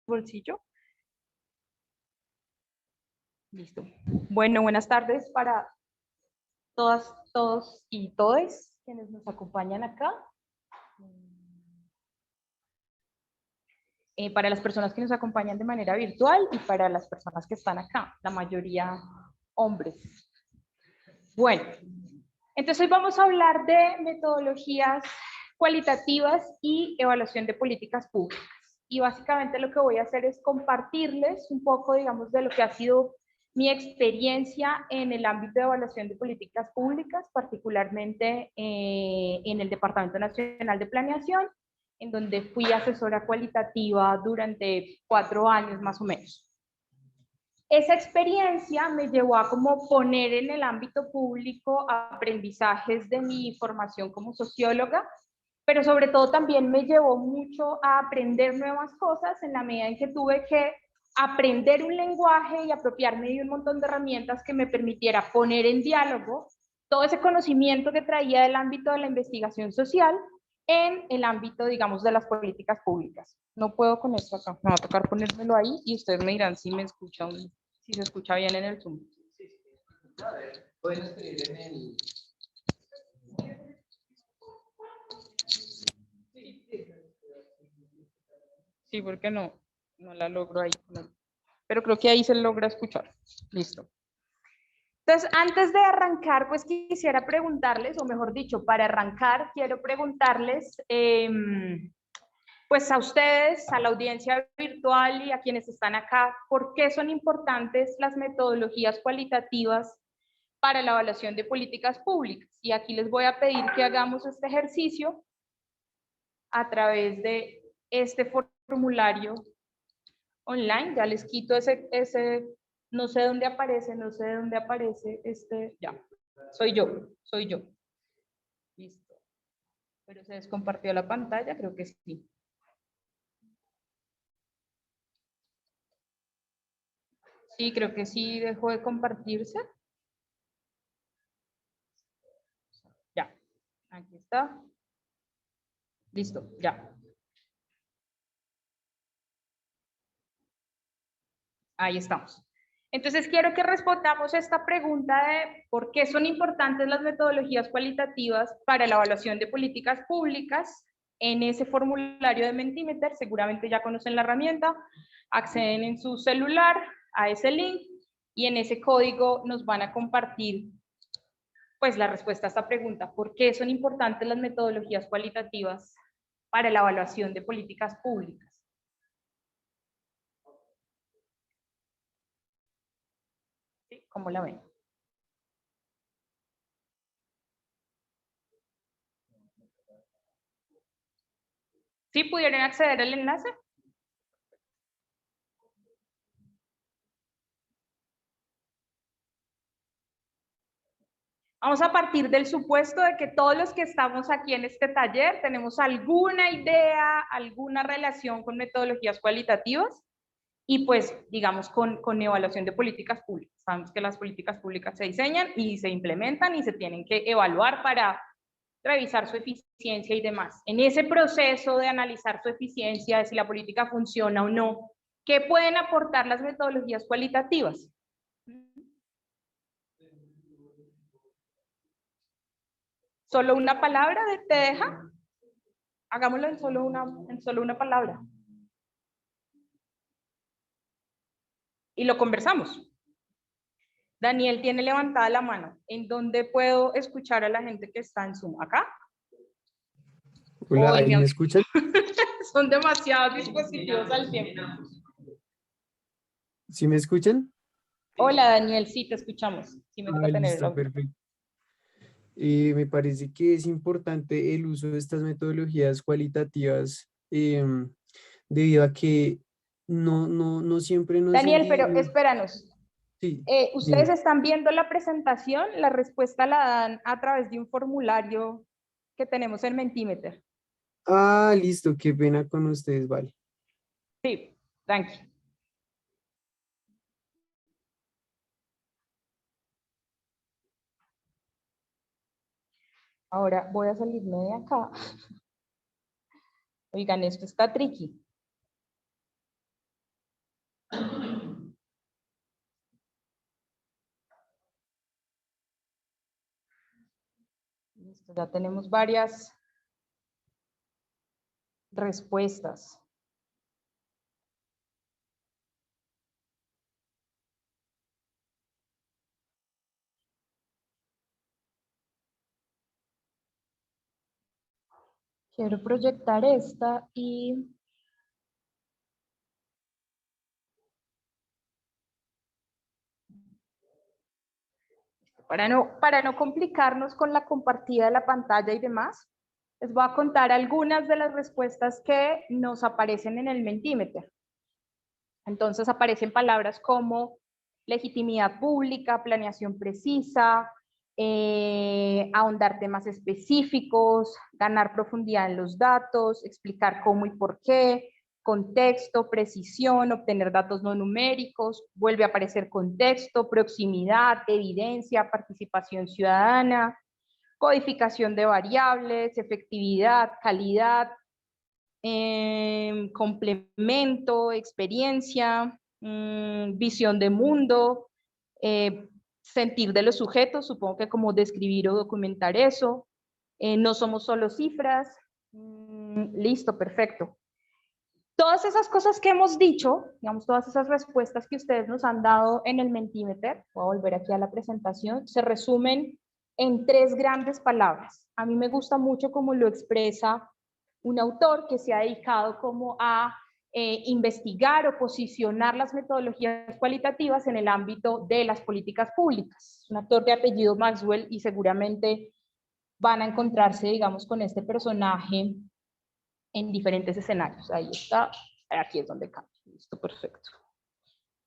bolsillo. Listo. Bueno, buenas tardes para todas, todos y todes quienes nos acompañan acá. Para las personas que nos acompañan de manera virtual y para las personas que están acá, la mayoría hombres. Bueno, entonces hoy vamos a hablar de metodologías cualitativas y evaluación de políticas públicas. Y básicamente lo que voy a hacer es compartirles un poco, digamos, de lo que ha sido mi experiencia en el ámbito de evaluación de políticas públicas, particularmente en el Departamento Nacional de Planeación, en donde fui asesora cualitativa durante 4 años más o menos. Esa experiencia me llevó a como poner en el ámbito público aprendizajes de mi formación como socióloga, pero sobre todo también me llevó mucho a aprender nuevas cosas en la medida en que tuve que aprender un lenguaje y apropiarme de un montón de herramientas que me permitiera poner en diálogo todo ese conocimiento que traía del ámbito de la investigación social en el ámbito, digamos, de las políticas públicas. No puedo con esto acá, me va a tocar ponérmelo ahí y ustedes me dirán si me escuchan, si se escucha bien en el Zoom. Pueden escribir en el... Sí, porque no la logro ahí. No. Pero creo que ahí se logra escuchar. Listo. Entonces, antes de arrancar, pues quisiera preguntarles, o mejor dicho, para arrancar, quiero preguntarles, pues a ustedes, a la audiencia virtual y a quienes están acá, ¿por qué son importantes las metodologías cualitativas para la evaluación de políticas públicas? Y aquí les voy a pedir que hagamos este ejercicio a través de este formulario online. Ya les quito ese no sé dónde aparece, ya. Soy yo. Listo. Pero se descompartió la pantalla, creo que sí. Sí, creo que sí dejó de compartirse. Ya, aquí está. Listo, ya. Ahí estamos. Entonces quiero que respondamos esta pregunta de por qué son importantes las metodologías cualitativas para la evaluación de políticas públicas. En ese formulario de Mentimeter, seguramente ya conocen la herramienta, acceden en su celular a ese link y en ese código nos van a compartir pues la respuesta a esta pregunta, ¿por qué son importantes las metodologías cualitativas para la evaluación de políticas públicas? ¿Sí? ¿Cómo la ven? ¿Sí pudieron acceder al enlace? Vamos a partir del supuesto de que todos los que estamos aquí en este taller tenemos alguna idea, alguna relación con metodologías cualitativas y pues digamos con evaluación de políticas públicas. Sabemos que las políticas públicas se diseñan y se implementan y se tienen que evaluar para revisar su eficiencia y demás. En ese proceso de analizar su eficiencia, de si la política funciona o no, ¿qué pueden aportar las metodologías cualitativas? ¿Solo una palabra te deja? Hagámoslo en solo una palabra. Y lo conversamos. Daniel tiene levantada la mano. ¿En dónde puedo escuchar a la gente que está en Zoom? ¿Acá? Hola, ¿ahí me escuchan? Son demasiados dispositivos al tiempo. ¿Sí me escuchan? Hola, Daniel, sí, te escuchamos. Sí, me toca tener el Listo, audio. perfecto. Me parece que es importante el uso de estas metodologías cualitativas debido a que no siempre nos Daniel, pero envían. espéranos. Sí, Ustedes dime. están viendo la presentación, la respuesta la dan a través de un formulario que tenemos en Mentimeter. Ah, listo, qué pena con ustedes, vale. Sí, tranqui. Ahora voy a salirme de acá. Oigan, esto está tricky. Listo, ya tenemos varias respuestas. Quiero proyectar esta y para no complicarnos con la compartida de la pantalla y demás, les voy a contar algunas de las respuestas que nos aparecen en el Mentimeter. Entonces aparecen palabras como legitimidad pública, planeación precisa, ahondar temas específicos, ganar profundidad en los datos, explicar cómo y por qué, contexto, precisión, obtener datos no numéricos, vuelve a aparecer contexto, proximidad, evidencia, participación ciudadana, codificación de variables, efectividad, calidad, complemento, experiencia, visión de mundo, sentir de los sujetos, supongo que como describir o documentar eso, no somos solo cifras, listo, perfecto. Todas esas cosas que hemos dicho, digamos, todas esas respuestas que ustedes nos han dado en el Mentimeter, voy a volver aquí a la presentación, se resumen en 3 grandes palabras. A mí me gusta mucho cómo lo expresa un autor que se ha dedicado como a investigar o posicionar las metodologías cualitativas en el ámbito de las políticas públicas. Un autor de apellido Maxwell y seguramente van a encontrarse, digamos, con este personaje en diferentes escenarios. Ahí está, aquí es donde cambia. Listo, perfecto.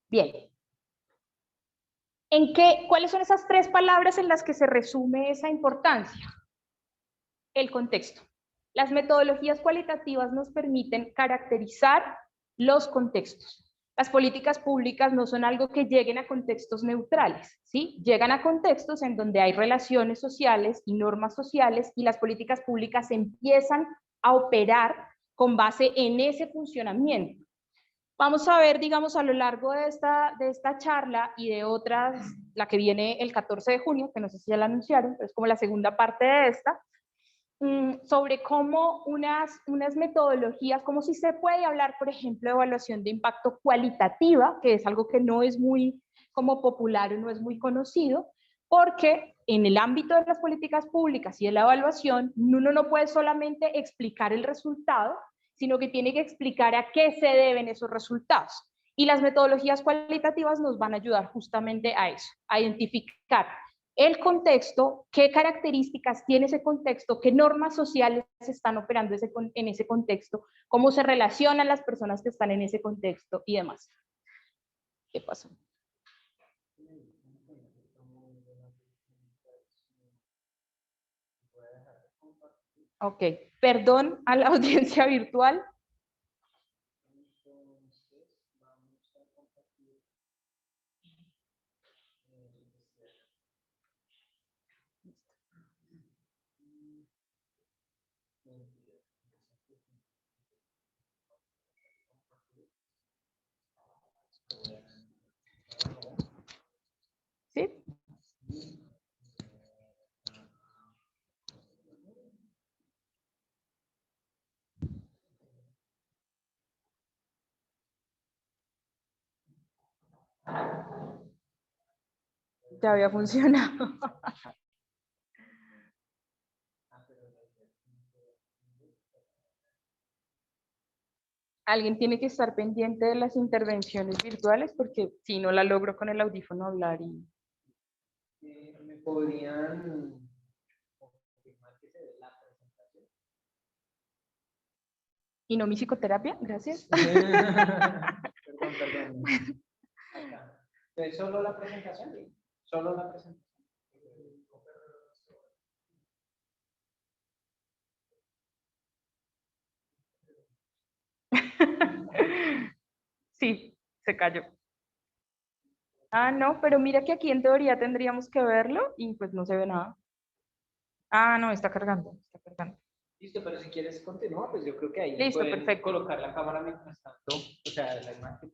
Bien. ¿Cuáles son esas 3 palabras en las que se resume esa importancia? El contexto. Las metodologías cualitativas nos permiten caracterizar los contextos. Las políticas públicas no son algo que lleguen a contextos neutrales, ¿sí? Llegan a contextos en donde hay relaciones sociales y normas sociales y las políticas públicas empiezan a operar con base en ese funcionamiento. Vamos a ver, digamos, a lo largo de esta charla y de otras, la que viene el 14 de junio, que no sé si ya la anunciaron, pero es como la segunda parte de esta, sobre cómo unas metodologías, como si se puede hablar, por ejemplo, de evaluación de impacto cualitativa, que es algo que no es muy como popular o no es muy conocido, porque en el ámbito de las políticas públicas y de la evaluación, uno no puede solamente explicar el resultado, sino que tiene que explicar a qué se deben esos resultados. Y las metodologías cualitativas nos van a ayudar justamente a eso, a identificar el contexto, qué características tiene ese contexto, qué normas sociales están operando en ese contexto, cómo se relacionan las personas que están en ese contexto y demás. ¿Qué pasó? Ok, perdón a la audiencia virtual. ¿Sí? Ya había funcionado. Alguien tiene que estar pendiente de las intervenciones virtuales porque si no la logro con el audífono hablar y... ¿Me podrían confirmar que se ve la presentación? ¿Y no mi psicoterapia? Gracias. Perdón. Acá. ¿Es solo la presentación? Solo la presentación. Sí, se cayó. Ah, no, pero mira que aquí en teoría tendríamos que verlo y pues no se ve nada. Ah, no, está cargando, está cargando. Listo, pero si quieres continuar, pues yo creo que ahí Listo, pueden perfecto. colocar la cámara mientras tanto, o sea, la imagen.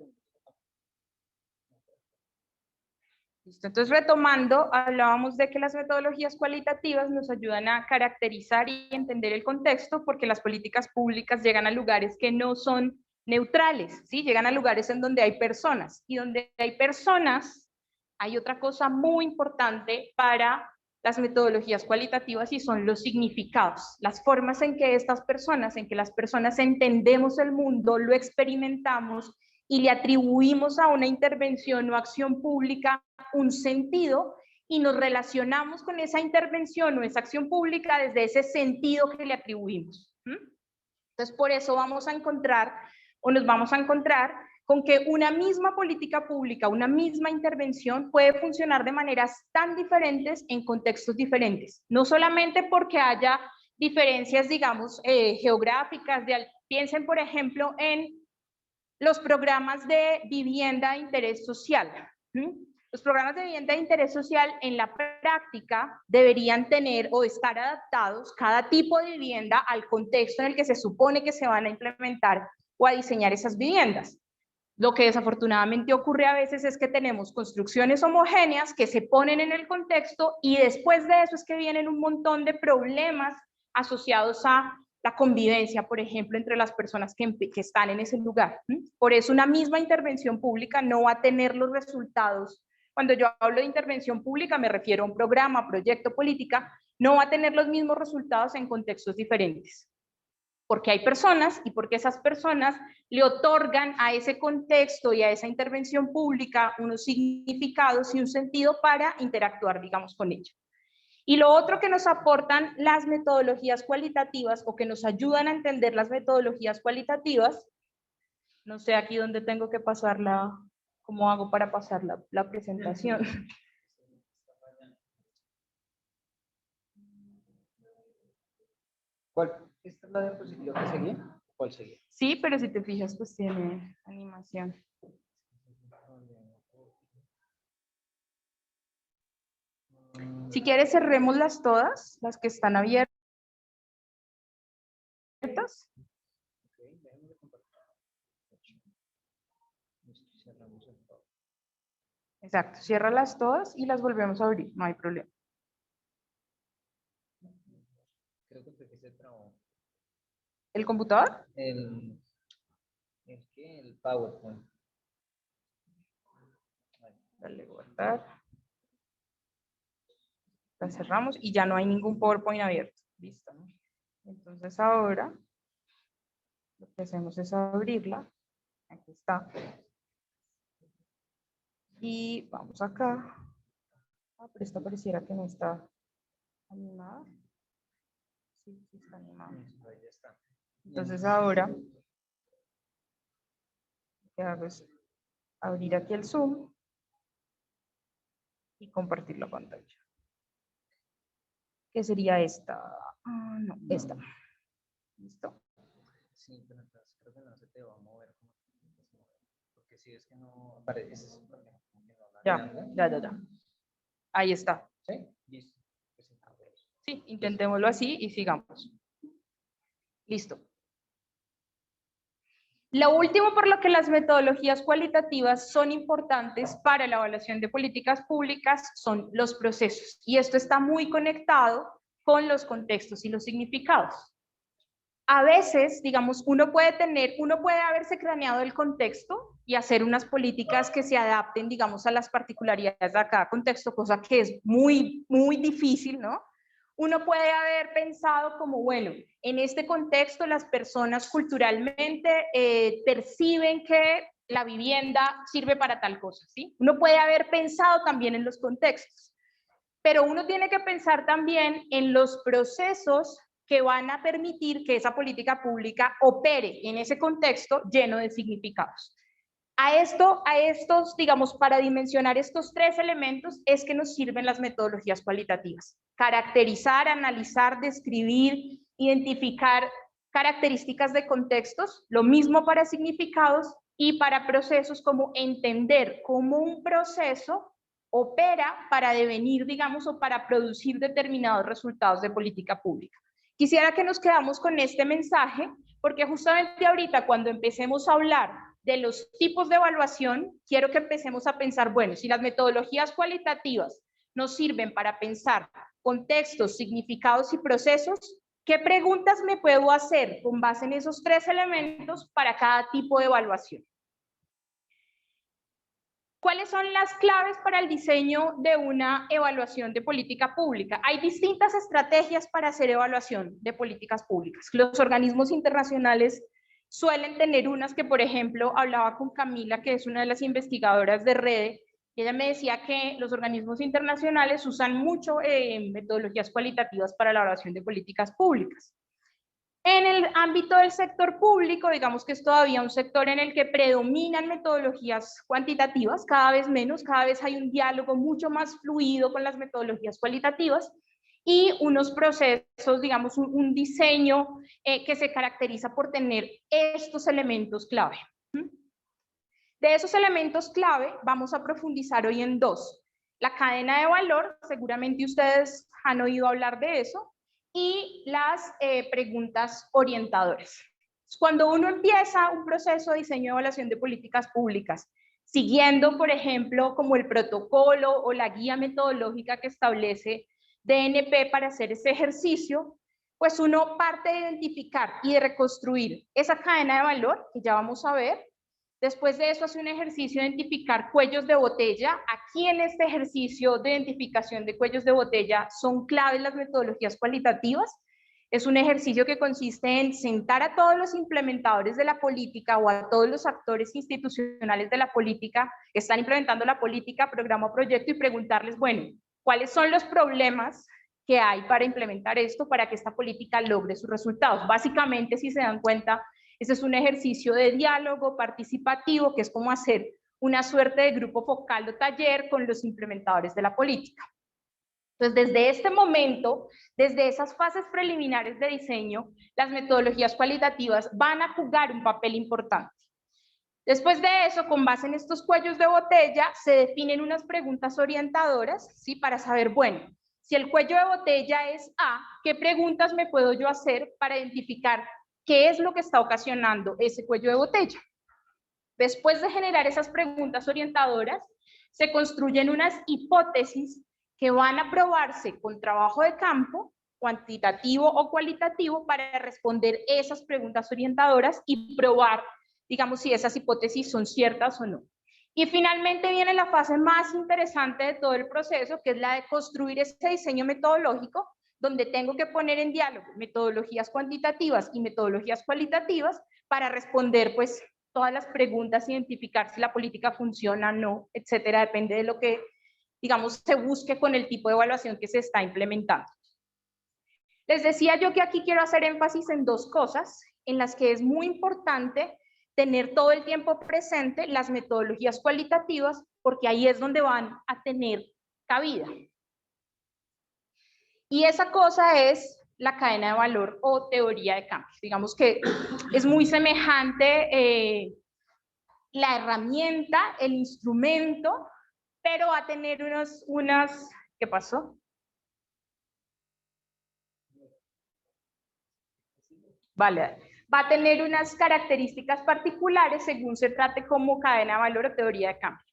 Listo. Entonces, retomando, hablábamos de que las metodologías cualitativas nos ayudan a caracterizar y entender el contexto, porque las políticas públicas llegan a lugares que no son neutrales, ¿sí? Llegan a lugares en donde hay personas, y donde hay personas, hay otra cosa muy importante para las metodologías cualitativas, y son los significados, las formas en que las personas entendemos el mundo, lo experimentamos y le atribuimos a una intervención o acción pública un sentido, y nos relacionamos con esa intervención o esa acción pública desde ese sentido que le atribuimos. Entonces, por eso vamos a encontrar, o nos vamos a encontrar con que una misma política pública, una misma intervención puede funcionar de maneras tan diferentes en contextos diferentes. No solamente porque haya diferencias, digamos, geográficas. Piensen, por ejemplo, en los programas de vivienda de interés social. Los programas de vivienda de interés social en la práctica deberían tener o estar adaptados cada tipo de vivienda al contexto en el que se supone que se van a implementar o a diseñar esas viviendas. Lo que desafortunadamente ocurre a veces es que tenemos construcciones homogéneas que se ponen en el contexto, y después de eso es que vienen un montón de problemas asociados a la convivencia, por ejemplo, entre las personas que están en ese lugar. Por eso una misma intervención pública no va a tener los resultados. Cuando yo hablo de intervención pública me refiero a un programa, proyecto, política, no va a tener los mismos resultados en contextos diferentes. Porque hay personas, y porque esas personas le otorgan a ese contexto y a esa intervención pública unos significados y un sentido para interactuar, digamos, con ella. Y lo otro que nos aportan las metodologías cualitativas, o que nos ayudan a entender las metodologías cualitativas, no sé aquí dónde tengo que pasarla, cómo hago para pasar la presentación. ¿Cuál? ¿Esta es la diapositiva que seguía? ¿Cuál seguía? Sí, pero si te fijas, pues tiene animación. Si quieres, cerrémoslas todas, las que están abiertas. Exacto, ciérralas todas y las volvemos a abrir, no hay problema. Creo que se trabó. ¿El computador? El PowerPoint. Dale, guardar. La cerramos y ya no hay ningún PowerPoint abierto. Listo. Entonces ahora lo que hacemos es abrirla. Aquí está. Y vamos acá. Pero esta pareciera que no está animada. Sí, sí está animada. Ahí está. Entonces ahora lo que hago es abrir aquí el Zoom y compartir la pantalla. ¿Qué sería esta? No, esta. ¿Listo? Sí, pero entonces creo que no se te va a mover. Porque si es que no aparece ese problema. Ya. Ahí está. ¿Sí? Listo. Sí, intentémoslo así y sigamos. Listo. Lo último por lo que las metodologías cualitativas son importantes para la evaluación de políticas públicas son los procesos. Y esto está muy conectado con los contextos y los significados. A veces, digamos, uno puede haberse craneado el contexto y hacer unas políticas que se adapten, digamos, a las particularidades de cada contexto, cosa que es muy, muy difícil, ¿no? Uno puede haber pensado como, bueno, en este contexto las personas culturalmente perciben que la vivienda sirve para tal cosa, ¿sí? Uno puede haber pensado también en los contextos, pero uno tiene que pensar también en los procesos que van a permitir que esa política pública opere en ese contexto lleno de significados. A estos, digamos, para dimensionar estos tres elementos es que nos sirven las metodologías cualitativas. Caracterizar, analizar, describir, identificar características de contextos, lo mismo para significados, y para procesos, como entender cómo un proceso opera para devenir, digamos, o para producir determinados resultados de política pública. Quisiera que nos quedamos con este mensaje, porque justamente ahorita cuando empecemos a hablar de los tipos de evaluación, quiero que empecemos a pensar, bueno, si las metodologías cualitativas nos sirven para pensar contextos, significados y procesos, ¿qué preguntas me puedo hacer con base en esos 3 elementos para cada tipo de evaluación? ¿Cuáles son las claves para el diseño de una evaluación de política pública? Hay distintas estrategias para hacer evaluación de políticas públicas. Los organismos internacionales suelen tener unas que, por ejemplo, hablaba con Camila, que es una de las investigadoras de REDE, y ella me decía que los organismos internacionales usan mucho metodologías cualitativas para la evaluación de políticas públicas. En el ámbito del sector público, digamos que es todavía un sector en el que predominan metodologías cuantitativas, cada vez menos, cada vez hay un diálogo mucho más fluido con las metodologías cualitativas y unos procesos, digamos, un diseño que se caracteriza por tener estos elementos clave. De esos elementos clave vamos a profundizar hoy en 2. La cadena de valor, seguramente ustedes han oído hablar de eso, y las preguntas orientadoras. Cuando uno empieza un proceso de diseño y evaluación de políticas públicas, siguiendo, por ejemplo, como el protocolo o la guía metodológica que establece DNP para hacer ese ejercicio, pues uno parte de identificar y de reconstruir esa cadena de valor, que ya vamos a ver. Después de eso hace un ejercicio de identificar cuellos de botella. Aquí en este ejercicio de identificación de cuellos de botella son claves las metodologías cualitativas. Es un ejercicio que consiste en sentar a todos los implementadores de la política o a todos los actores institucionales de la política que están implementando la política, programa o proyecto y preguntarles, bueno, ¿cuáles son los problemas que hay para implementar esto para que esta política logre sus resultados? Básicamente, si se dan cuenta, ese es un ejercicio de diálogo participativo que es como hacer una suerte de grupo focal o taller con los implementadores de la política. Entonces, desde este momento, desde esas fases preliminares de diseño, las metodologías cualitativas van a jugar un papel importante. Después de eso, con base en estos cuellos de botella, se definen unas preguntas orientadoras, ¿sí? Para saber, bueno, si el cuello de botella es A, ¿qué preguntas me puedo yo hacer para identificar qué es lo que está ocasionando ese cuello de botella? Después de generar esas preguntas orientadoras, se construyen unas hipótesis que van a probarse con trabajo de campo, cuantitativo o cualitativo, para responder esas preguntas orientadoras y probar, digamos, si esas hipótesis son ciertas o no. Y finalmente viene la fase más interesante de todo el proceso, que es la de construir ese diseño metodológico, donde tengo que poner en diálogo metodologías cuantitativas y metodologías cualitativas para responder, pues, todas las preguntas, identificar si la política funciona o no, etcétera, depende de lo que, digamos, se busque con el tipo de evaluación que se está implementando. Les decía yo que aquí quiero hacer énfasis en 2 cosas en las que es muy importante tener todo el tiempo presente las metodologías cualitativas, porque ahí es donde van a tener cabida. Y esa cosa es la cadena de valor o teoría de cambios. Digamos que es muy semejante la herramienta, el instrumento, pero va a tener ¿qué pasó? Vale, va a tener unas características particulares según se trate como cadena de valor o teoría de cambio.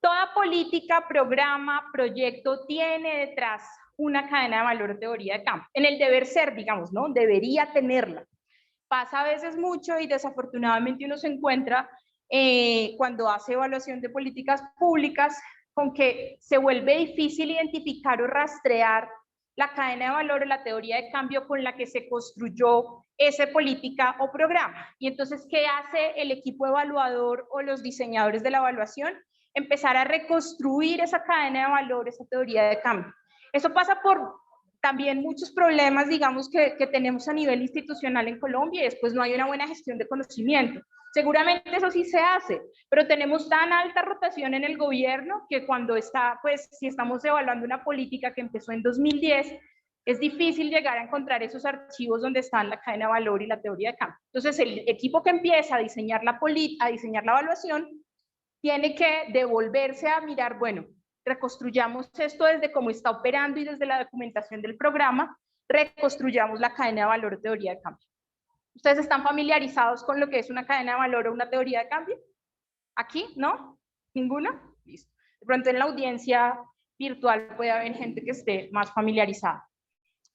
Toda política, programa, proyecto tiene detrás una cadena de valor o teoría de cambio. En el deber ser, digamos, ¿no? Debería tenerla. Pasa a veces mucho y desafortunadamente uno se encuentra cuando hace evaluación de políticas públicas con que se vuelve difícil identificar o rastrear la cadena de valor o la teoría de cambio con la que se construyó esa política o programa. Y entonces, ¿qué hace el equipo evaluador o los diseñadores de la evaluación? Empezar a reconstruir esa cadena de valor, esa teoría de cambio. Eso pasa por también muchos problemas, digamos, que tenemos a nivel institucional en Colombia, y después no hay una buena gestión de conocimiento. Seguramente eso sí se hace, pero tenemos tan alta rotación en el gobierno que cuando está, pues, si estamos evaluando una política que empezó en 2010, es difícil llegar a encontrar esos archivos donde están la cadena de valor y la teoría de cambio. Entonces, el equipo que empieza a diseñar la evaluación tiene que devolverse a mirar, bueno, reconstruyamos esto desde cómo está operando y desde la documentación del programa, reconstruyamos la cadena de valor o teoría de cambio. ¿Ustedes están familiarizados con lo que es una cadena de valor o una teoría de cambio? ¿Aquí? ¿No? ¿Ninguno? Listo. De pronto en la audiencia virtual puede haber gente que esté más familiarizada.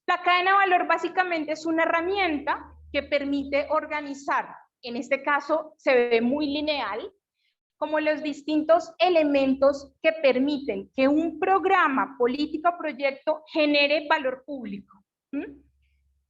La cadena de valor básicamente es una herramienta que permite organizar, en este caso se ve muy lineal, como los distintos elementos que permiten que un programa, política o proyecto genere valor público.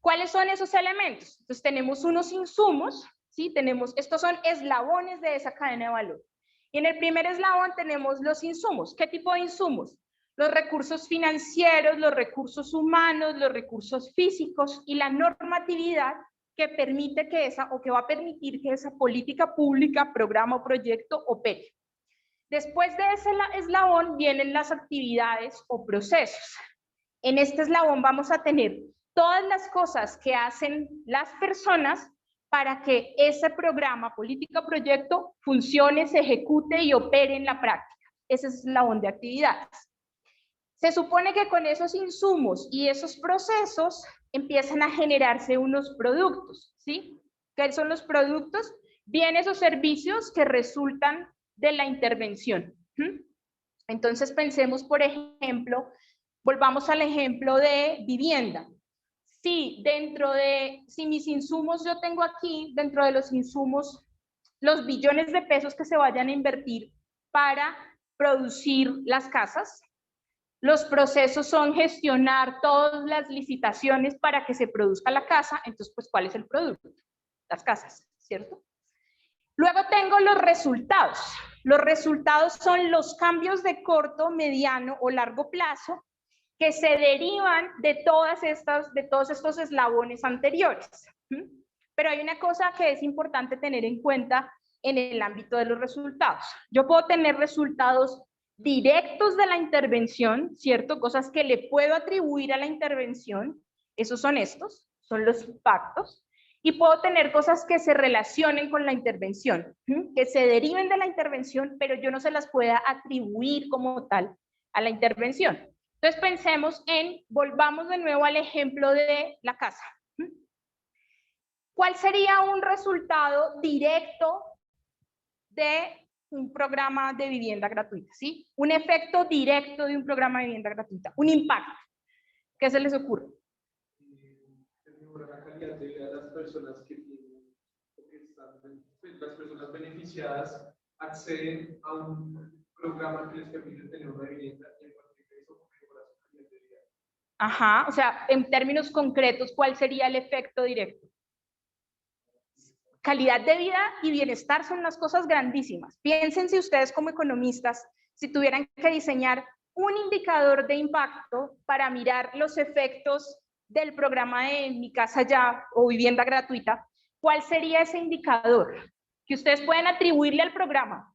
¿Cuáles son esos elementos? Entonces tenemos unos insumos, ¿sí? Estos son eslabones de esa cadena de valor. Y en el primer eslabón tenemos los insumos. ¿Qué tipo de insumos? Los recursos financieros, los recursos humanos, los recursos físicos y la normatividad que permite que que va a permitir que esa política pública, programa o proyecto opere. Después de ese eslabón vienen las actividades o procesos. En este eslabón vamos a tener todas las cosas que hacen las personas para que ese programa, política o proyecto funcione, se ejecute y opere en la práctica. Ese es el eslabón de actividades. Se supone que con esos insumos y esos procesos empiezan a generarse unos productos, ¿sí? ¿Qué son los productos? Bienes o servicios que resultan de la intervención. Entonces pensemos, por ejemplo, volvamos al ejemplo de vivienda. Si mis insumos yo tengo aquí, dentro de los insumos, los billones de pesos que se vayan a invertir para producir las casas, los procesos son gestionar todas las licitaciones para que se produzca la casa, entonces, pues, ¿cuál es el producto? Las casas, ¿cierto? Luego tengo los resultados. Los resultados son los cambios de corto, mediano o largo plazo que se derivan de todos estos eslabones anteriores. Pero hay una cosa que es importante tener en cuenta en el ámbito de los resultados. Yo puedo tener resultados directos de la intervención, ¿cierto? Cosas que le puedo atribuir a la intervención, esos son estos, son los impactos, y puedo tener cosas que se relacionen con la intervención, que se deriven de la intervención, pero yo no se las pueda atribuir como tal a la intervención. Entonces pensemos volvamos de nuevo al ejemplo de la casa. ¿Cuál sería un resultado directo de un programa de vivienda gratuita? ¿Sí? Un efecto directo de un programa de vivienda gratuita, un impacto. ¿Qué se les ocurre? Mejorar la calidad de vida de las personas que tienen, las personas beneficiadas acceden a un programa que les permite tener una vivienda y en partir de eso mejorar su calidad de vida. Ajá, o sea, en términos concretos, ¿cuál sería el efecto directo? Calidad de vida y bienestar son unas cosas grandísimas. Piensen si ustedes como economistas, si tuvieran que diseñar un indicador de impacto para mirar los efectos del programa de Mi Casa Ya o vivienda gratuita, ¿cuál sería ese indicador que ustedes pueden atribuirle al programa?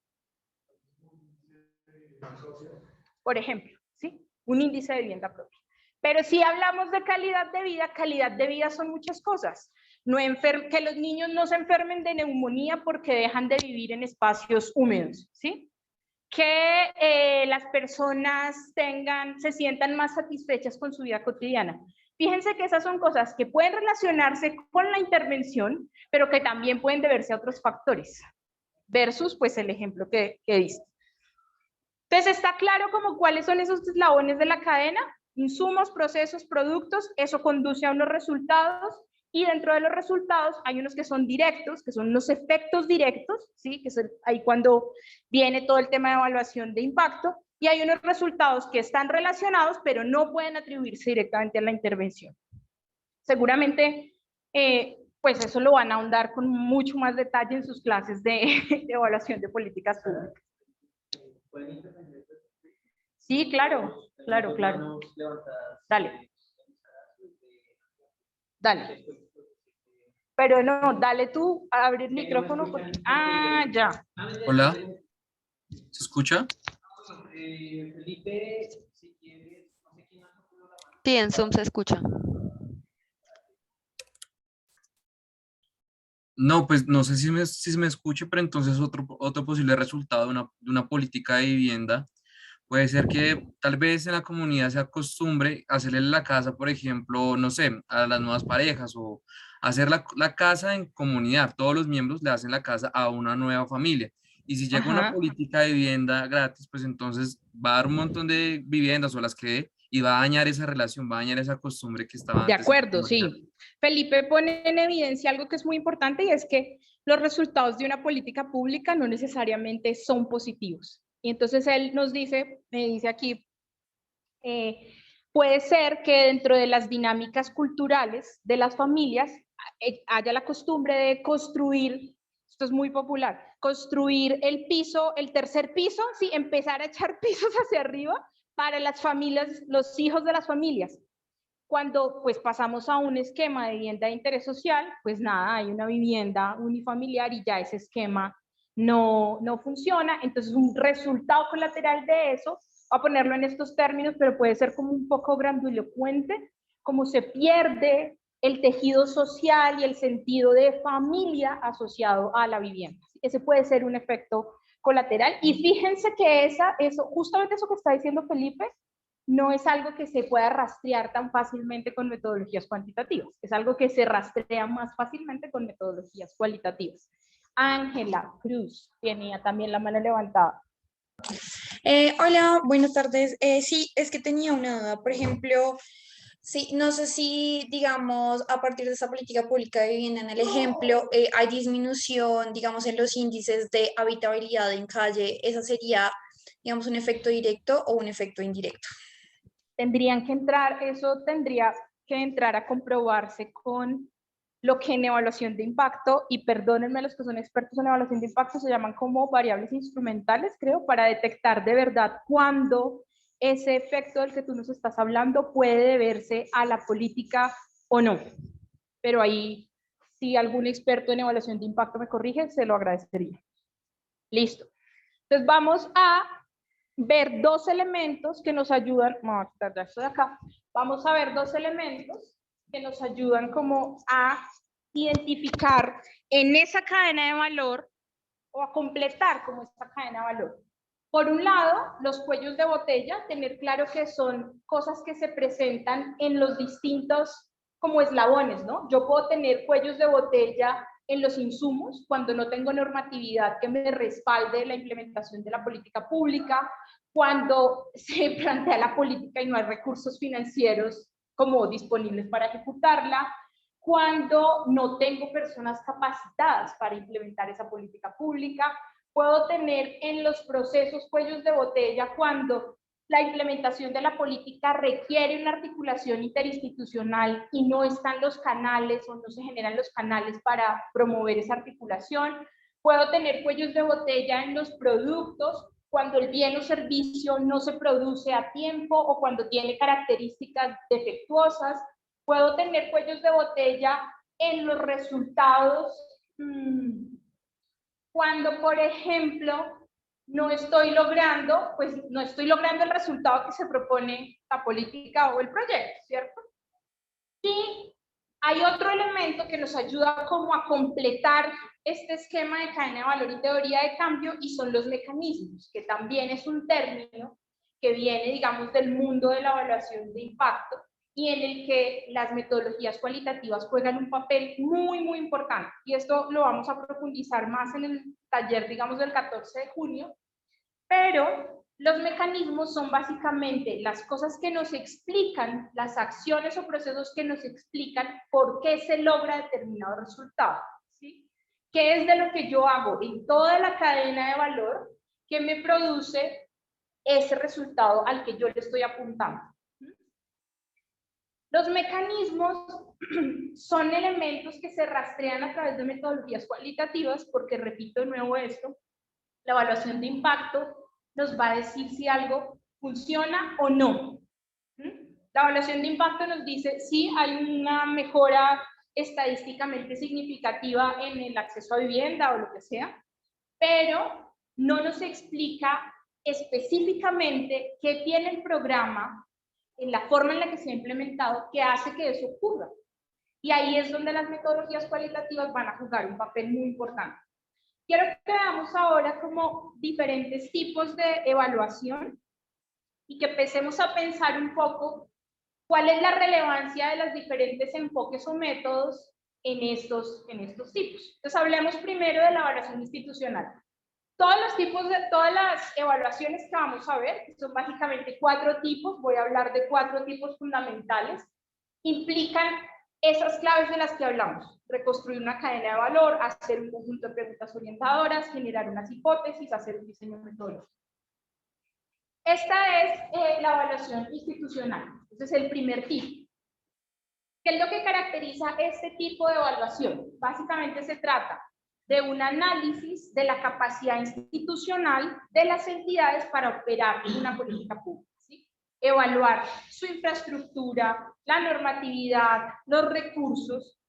Por ejemplo, ¿sí? Un índice de vivienda propia. Pero si hablamos de calidad de vida son muchas cosas. Que los niños no se enfermen de neumonía porque dejan de vivir en espacios húmedos, ¿sí? Que las personas se sientan más satisfechas con su vida cotidiana. Fíjense que esas son cosas que pueden relacionarse con la intervención, pero que también pueden deberse a otros factores, versus pues el ejemplo que diste. Entonces, ¿está claro como cuáles son esos eslabones de la cadena? Insumos, procesos, productos, eso conduce a unos resultados, y dentro de los resultados hay unos que son directos, que son los efectos directos, ¿sí? Que es ahí cuando viene todo el tema de evaluación de impacto, y hay unos resultados que están relacionados, pero no pueden atribuirse directamente a la intervención. Seguramente, pues eso lo van a ahondar con mucho más detalle en sus clases de evaluación de políticas públicas. Sí, claro. Dale. Pero no, dale tú a abrir el micrófono. Porque... Ah, ya. Hola. ¿Se escucha? Sí, en Zoom se escucha. No, pues no sé si se me escuche, pero entonces otro posible resultado de una política de vivienda puede ser que tal vez en la comunidad se acostumbre a hacerle la casa, por ejemplo, no sé, a las nuevas parejas, o hacer la casa en comunidad. Todos los miembros le hacen la casa a una nueva familia Y si llega una Ajá. política de vivienda gratis, pues entonces va a dar un montón de viviendas o las que dé y va a dañar esa relación, va a dañar esa costumbre que estaba De antes en la acuerdo, comunidad. sí. Felipe pone en evidencia algo que es muy importante y es que los resultados de una política pública no necesariamente son positivos. Y entonces él nos dice, me dice aquí, puede ser que dentro de las dinámicas culturales de las familias haya la costumbre de construir, esto es muy popular, construir el piso, el tercer piso, sí, empezar a echar pisos hacia arriba para las familias, los hijos de las familias. Cuando pues pasamos a un esquema de vivienda de interés social, pues nada, hay una vivienda unifamiliar y ya ese esquema no funciona. Entonces un resultado colateral de eso, voy a ponerlo en estos términos, pero puede ser como un poco grandilocuente, como se pierde el tejido social y el sentido de familia asociado a la vivienda. Ese puede ser un efecto colateral. Y fíjense que justamente eso que está diciendo Felipe, no es algo que se pueda rastrear tan fácilmente con metodologías cuantitativas, es algo que se rastrea más fácilmente con metodologías cualitativas. Ángela Cruz tenía también la mano levantada. Hola, buenas tardes. Sí, es que tenía una duda. Por ejemplo, sí, no sé si, digamos, a partir de esa política pública de vivienda en el ejemplo, hay disminución, digamos, en los índices de habitabilidad en calle. ¿Esa sería, digamos, un efecto directo o un efecto indirecto? Eso tendría que entrar a comprobarse con lo que en evaluación de impacto, y perdónenme los que son expertos en evaluación de impacto, se llaman como variables instrumentales, creo, para detectar de verdad cuándo ese efecto del que tú nos estás hablando puede deberse a la política o no. Pero ahí, si algún experto en evaluación de impacto me corrige, se lo agradecería. Listo. Entonces vamos a ver dos elementos que nos ayudan, vamos a ver dos elementos que nos ayudan como a identificar en esa cadena de valor o a completar como esta cadena de valor. Por un lado, los cuellos de botella, tener claro que son cosas que se presentan en los distintos como eslabones, ¿no? Yo puedo tener cuellos de botella en los insumos cuando no tengo normatividad que me respalde la implementación de la política pública, cuando se plantea la política y no hay recursos financieros como disponibles para ejecutarla, cuando no tengo personas capacitadas para implementar esa política pública. Puedo tener en los procesos cuellos de botella cuando la implementación de la política requiere una articulación interinstitucional y no están los canales o no se generan los canales para promover esa articulación. Puedo tener cuellos de botella en los productos cuando el bien o servicio no se produce a tiempo o cuando tiene características defectuosas. Puedo tener cuellos de botella en los resultados cuando, por ejemplo, no estoy logrando el resultado que se propone la política o el proyecto, ¿cierto? Y hay otro elemento que nos ayuda como a completar este esquema de cadena de valor y teoría de cambio, y son los mecanismos, que también es un término que viene, digamos, del mundo de la evaluación de impacto y en el que las metodologías cualitativas juegan un papel muy, muy importante. Y esto lo vamos a profundizar más en el taller, digamos, del 14 de junio, pero los mecanismos son básicamente las cosas que nos explican, las acciones o procesos que nos explican por qué se logra determinado resultado, ¿sí? ¿Qué es de lo que yo hago en toda la cadena de valor que me produce ese resultado al que yo le estoy apuntando? Los mecanismos son elementos que se rastrean a través de metodologías cualitativas, porque repito de nuevo esto, la evaluación de impacto nos va a decir si algo funciona o no. La evaluación de impacto nos dice si hay una mejora estadísticamente significativa en el acceso a vivienda o lo que sea, pero no nos explica específicamente qué tiene el programa, en la forma en la que se ha implementado, que hace que eso ocurra. Y ahí es donde las metodologías cualitativas van a jugar un papel muy importante. Quiero que veamos ahora como diferentes tipos de evaluación y que empecemos a pensar un poco cuál es la relevancia de los diferentes enfoques o métodos en estos tipos. Entonces hablemos primero de la evaluación institucional. Todas las evaluaciones que vamos a ver, que son básicamente 4 tipos, voy a hablar de 4 tipos fundamentales, implican esas claves de las que hablamos: reconstruir una cadena de valor, hacer un conjunto de preguntas orientadoras, generar unas hipótesis, hacer un diseño metodológico. Esta es la evaluación institucional. Este es el primer tipo. ¿Qué es lo que caracteriza este tipo de evaluación? Básicamente se trata de un análisis de la capacidad institucional de las entidades para operar una política pública, ¿sí? Evaluar su infraestructura, la normatividad, los recursos.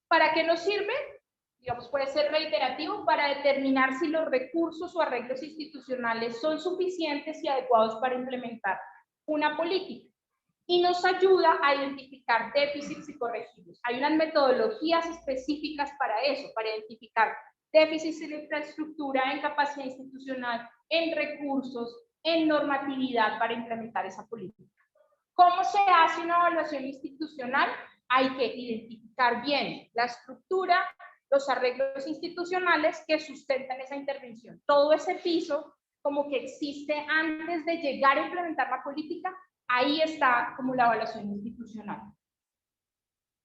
¿Para qué nos sirve? Digamos, puede ser reiterativo para determinar si los recursos o arreglos institucionales son suficientes y adecuados para implementar una política. Y nos ayuda a identificar déficits y corregirlos. Hay unas metodologías específicas para eso, para identificar déficits en infraestructura, en capacidad institucional, en recursos, en normatividad para implementar esa política. ¿Cómo se hace una evaluación institucional? Hay que identificar bien la estructura, los arreglos institucionales que sustentan esa intervención. Todo ese piso como que existe antes de llegar a implementar la política, ahí está como la evaluación institucional.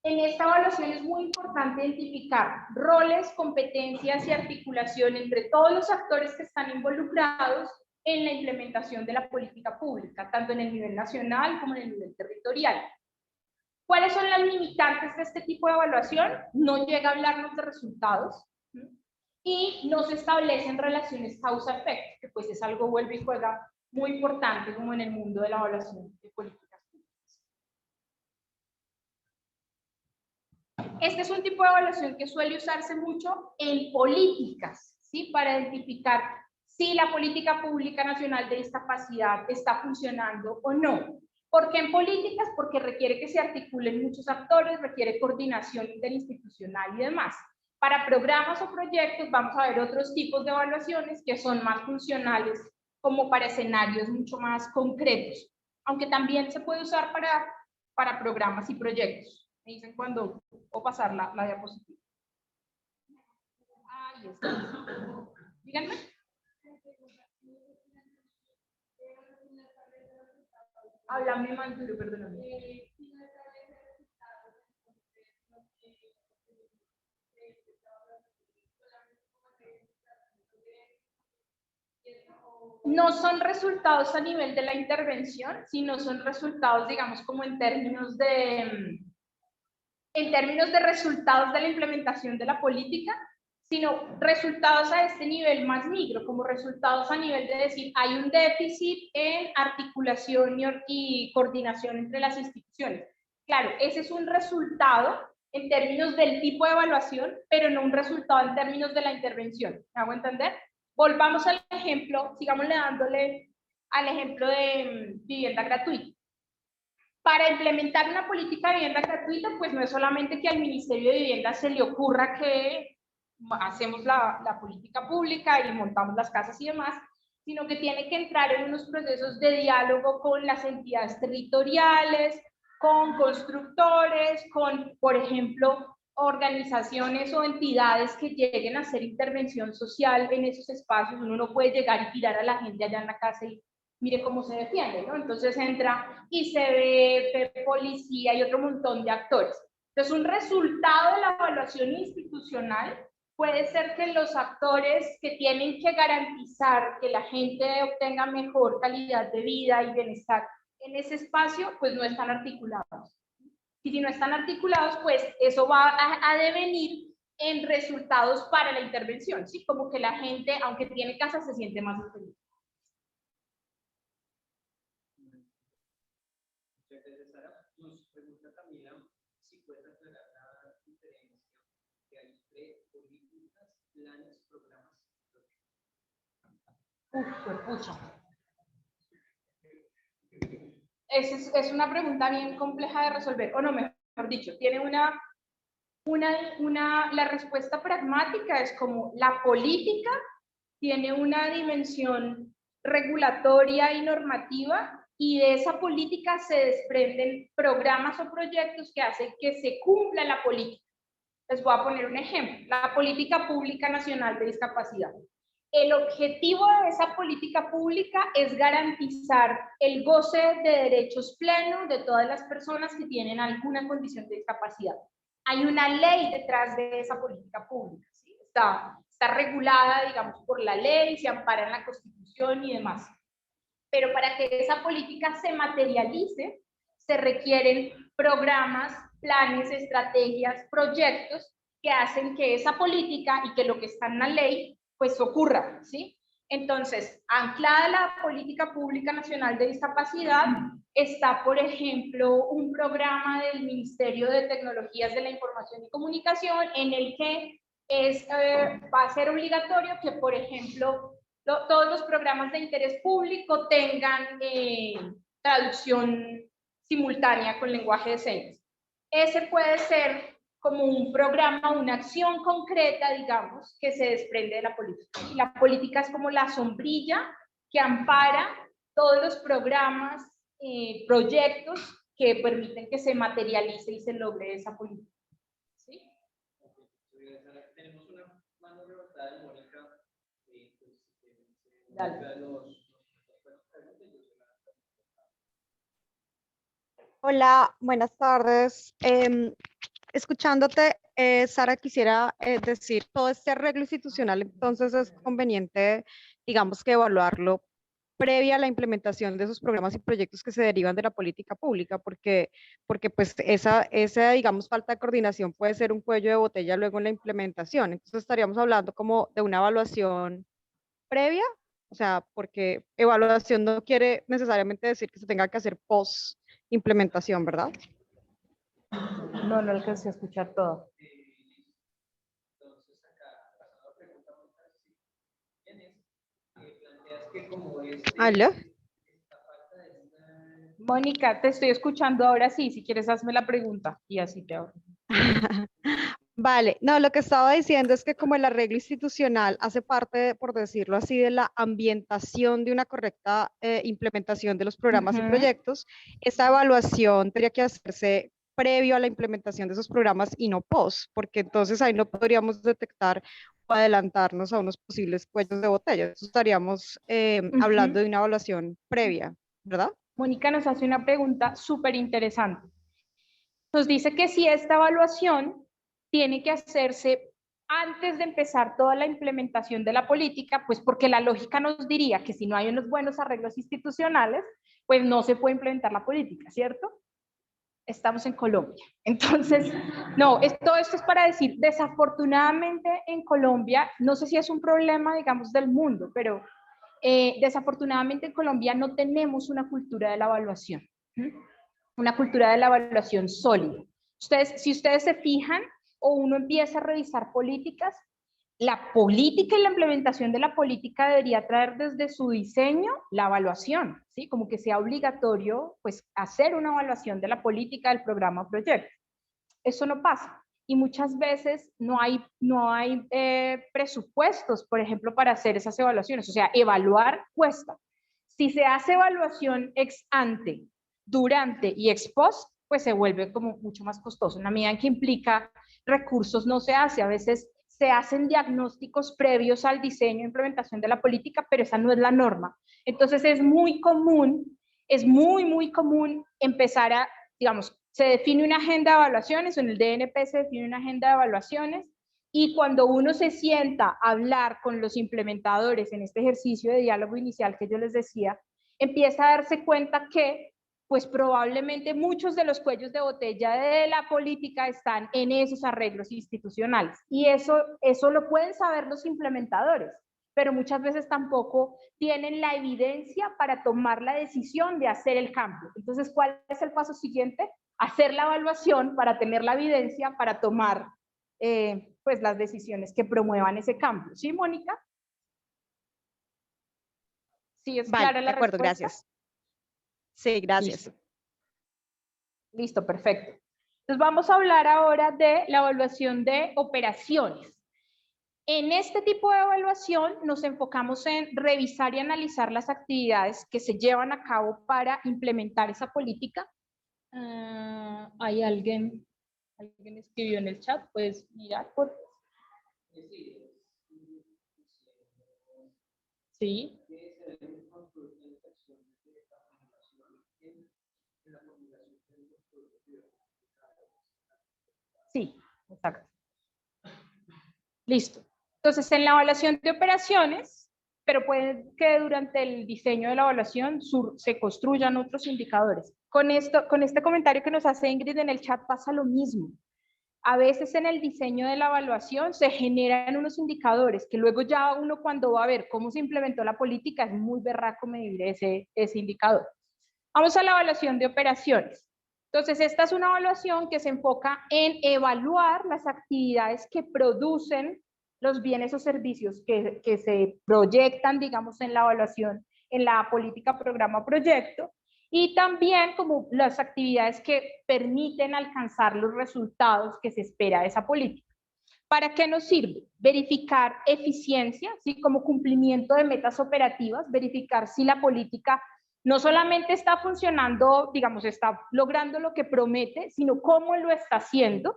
En esta evaluación es muy importante identificar roles, competencias y articulación entre todos los actores que están involucrados en la implementación de la política pública, tanto en el nivel nacional como en el nivel territorial. ¿Cuáles son las limitantes de este tipo de evaluación? No llega a hablarnos de resultados y no se establecen relaciones causa-efecto, que pues es algo vuelve y juega muy importante como en el mundo de la evaluación de políticas públicas. Este es un tipo de evaluación que suele usarse mucho en políticas, ¿sí? Para identificar si la política pública nacional de discapacidad está funcionando o no. ¿Por qué en políticas? Porque requiere que se articulen muchos actores, requiere coordinación interinstitucional y demás. Para programas o proyectos vamos a ver otros tipos de evaluaciones que son más funcionales, como para escenarios mucho más concretos, aunque también se puede usar para programas y proyectos. Me dicen cuando o pasar la diapositiva. Ahí está. Díganme. Háblame más duro, perdóname. No son resultados a nivel de la intervención, sino son resultados, digamos, como en términos de resultados de la implementación de la política, sino resultados a este nivel más micro, como resultados a nivel de decir, hay un déficit en articulación y coordinación entre las instituciones. Claro, ese es un resultado en términos del tipo de evaluación, pero no un resultado en términos de la intervención. ¿Me hago entender? Volvamos al ejemplo, sigámosle dándole al ejemplo de vivienda gratuita. Para implementar una política de vivienda gratuita, pues no es solamente que al Ministerio de Vivienda se le ocurra que hacemos la política pública y montamos las casas y demás, sino que tiene que entrar en unos procesos de diálogo con las entidades territoriales, con constructores, con, por ejemplo, organizaciones o entidades que lleguen a hacer intervención social en esos espacios. Uno no puede llegar y tirar a la gente allá en la casa y mire cómo se defiende, ¿no? Entonces entra ICBF, policía y otro montón de actores. Entonces, un resultado de la evaluación institucional puede ser que los actores que tienen que garantizar que la gente obtenga mejor calidad de vida y bienestar en ese espacio, pues no están articulados. Y si no están articulados, pues eso va a devenir en resultados para la intervención, ¿sí? Como que la gente, aunque tiene casa, se siente más feliz. Nos pregunta Camila si puedes aclarar la diferencia que hay entre políticas, planes, programas y proyectos. Es una pregunta bien compleja de resolver, o no, mejor dicho, tiene la respuesta pragmática es como la política tiene una dimensión regulatoria y normativa, y de esa política se desprenden programas o proyectos que hacen que se cumpla la política. Les voy a poner un ejemplo, la Política Pública Nacional de Discapacidad. el objetivo de esa política pública es garantizar el goce de derechos plenos de todas las personas que tienen alguna condición de discapacidad. Hay una ley detrás de esa política pública, ¿sí? Está regulada, digamos, por la ley, se ampara en la Constitución y demás. Pero para que esa política se materialice, se requieren programas, planes, estrategias, proyectos que hacen que esa política y que lo que está en la ley, pues ocurra, ¿sí? Entonces, anclada la política pública nacional de discapacidad, está, por ejemplo, un programa del Ministerio de Tecnologías de la Información y Comunicación en el que va a ser obligatorio que, por ejemplo, todos los programas de interés público tengan traducción simultánea con lenguaje de señas. Ese puede ser como un programa, una acción concreta, digamos, que se desprende de la política. Y la política es como la sombrilla que ampara todos los programas, proyectos que permiten que se materialice y se logre esa política. ¿Sí? Tenemos una mano levantada de Mónica. Hola, buenas tardes. Escuchándote, Sara, quisiera decir, todo este arreglo institucional, entonces es conveniente, digamos, que evaluarlo previa a la implementación de esos programas y proyectos que se derivan de la política pública, porque pues esa, digamos, falta de coordinación puede ser un cuello de botella luego en la implementación. Entonces estaríamos hablando como de una evaluación previa, o sea, porque evaluación no quiere necesariamente decir que se tenga que hacer post implementación, ¿verdad? No, no alcancé a escuchar todo. Entonces, acá, pasando a pregunta, tienes, planteas que como ¿Aló? esta falta de una... Mónica, te estoy escuchando ahora sí, si quieres hazme la pregunta y así te ahorro. Vale, no, lo que estaba diciendo es que como el arreglo institucional hace parte, por decirlo así, de la ambientación de una correcta implementación de los programas y proyectos, esa evaluación tendría que hacerse previo a la implementación de esos programas y no post, porque entonces ahí no podríamos detectar o adelantarnos a unos posibles cuellos de botella. Entonces estaríamos hablando de una evaluación previa, ¿verdad? Mónica nos hace una pregunta súper interesante. Nos dice que si esta evaluación tiene que hacerse antes de empezar toda la implementación de la política, pues porque la lógica nos diría que si no hay unos buenos arreglos institucionales, pues no se puede implementar la política, ¿cierto? Estamos en Colombia. Entonces, no, todo esto es para decir, desafortunadamente en Colombia, no sé si es un problema, digamos, del mundo, pero desafortunadamente en Colombia no tenemos una cultura de la evaluación. Una cultura de la evaluación sólida. Si ustedes se fijan o uno empieza a revisar políticas, la política y la implementación de la política debería traer desde su diseño la evaluación, ¿sí? Como que sea obligatorio, pues, hacer una evaluación de la política, del programa o proyecto. Eso no pasa. Y muchas veces no hay presupuestos, por ejemplo, para hacer esas evaluaciones. O sea, evaluar cuesta. Si se hace evaluación ex ante, durante y ex post, pues se vuelve como mucho más costoso. En la medida en que implica recursos no se hace. A veces se hacen diagnósticos previos al diseño e implementación de la política, pero esa no es la norma. Entonces es muy común, es muy común empezar a, digamos, se define una agenda de evaluaciones, en el DNP se define una agenda de evaluaciones, y cuando uno se sienta a hablar con los implementadores en este ejercicio de diálogo inicial que yo les decía, empieza a darse cuenta que pues probablemente muchos de los cuellos de botella de la política están en esos arreglos institucionales. Y eso lo pueden saber los implementadores, pero muchas veces tampoco tienen la evidencia para tomar la decisión de hacer el cambio. Entonces, ¿cuál es el paso siguiente? Hacer la evaluación para tener la evidencia para tomar pues las decisiones que promuevan ese cambio. ¿Sí, Mónica? ¿Sí es Vale, clara de la acuerdo, respuesta? gracias. Sí, gracias. Listo. Listo, perfecto. Entonces vamos a hablar ahora de la evaluación de operaciones. En este tipo de evaluación nos enfocamos en revisar y analizar las actividades que se llevan a cabo para implementar esa política. ¿Hay alguien escribió en el chat? ¿Puedes mirar? Sí, que se deben construir en las acciones de la formulación en la formulación de los productos. sí, exacto. Listo. Entonces, en la evaluación de operaciones, pero puede que durante el diseño de la evaluación se construyan otros indicadores. Con este comentario que nos hace Ingrid en el chat pasa lo mismo. A veces en el diseño de la evaluación se generan unos indicadores que luego ya uno cuando va a ver cómo se implementó la política es muy berraco medir ese indicador. Vamos a la evaluación de operaciones. Entonces, esta es una evaluación que se enfoca en evaluar las actividades que producen los bienes o servicios que se proyectan, digamos, en la evaluación, en la política, programa, proyecto, y también como las actividades que permiten alcanzar los resultados que se espera de esa política. ¿Para qué nos sirve? Verificar eficiencia, ¿sí? Como cumplimiento de metas operativas, verificar si la política no solamente está funcionando, digamos, está logrando lo que promete, sino cómo lo está haciendo,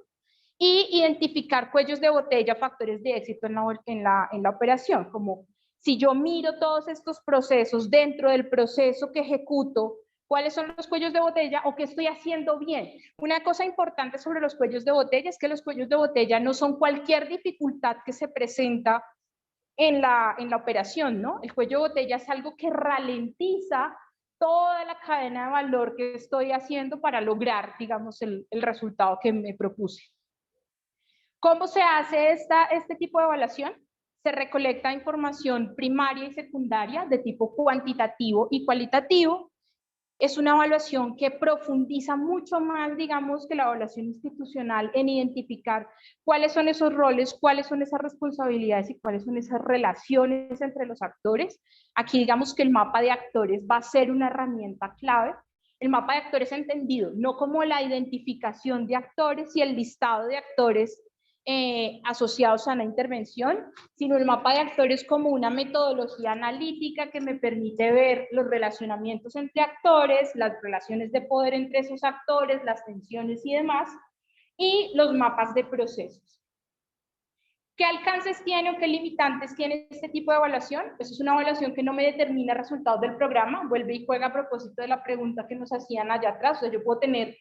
y identificar cuellos de botella, factores de éxito en la operación, como si yo miro todos estos procesos dentro del proceso que ejecuto, cuáles son los cuellos de botella o qué estoy haciendo bien. Una cosa importante sobre los cuellos de botella es que los cuellos de botella no son cualquier dificultad que se presenta en la operación, ¿no? El cuello de botella es algo que ralentiza toda la cadena de valor que estoy haciendo para lograr, digamos, el resultado que me propuse. ¿Cómo se hace este tipo de evaluación? Se recolecta información primaria y secundaria de tipo cuantitativo y cualitativo. Es una evaluación que profundiza mucho más, digamos, que la evaluación institucional en identificar cuáles son esos roles, cuáles son esas responsabilidades y cuáles son esas relaciones entre los actores. Aquí digamos que el mapa de actores va a ser una herramienta clave. El mapa de actores entendido no como la identificación de actores y el listado de actores asociados a una intervención, sino el mapa de actores como una metodología analítica que me permite ver los relacionamientos entre actores, las relaciones de poder entre esos actores, las tensiones y demás, y los mapas de procesos. ¿Qué alcances tiene o qué limitantes tiene este tipo de evaluación? Pues es una evaluación que no me determina resultados del programa, vuelve y juega a propósito de la pregunta que nos hacían allá atrás. O sea, yo puedo tener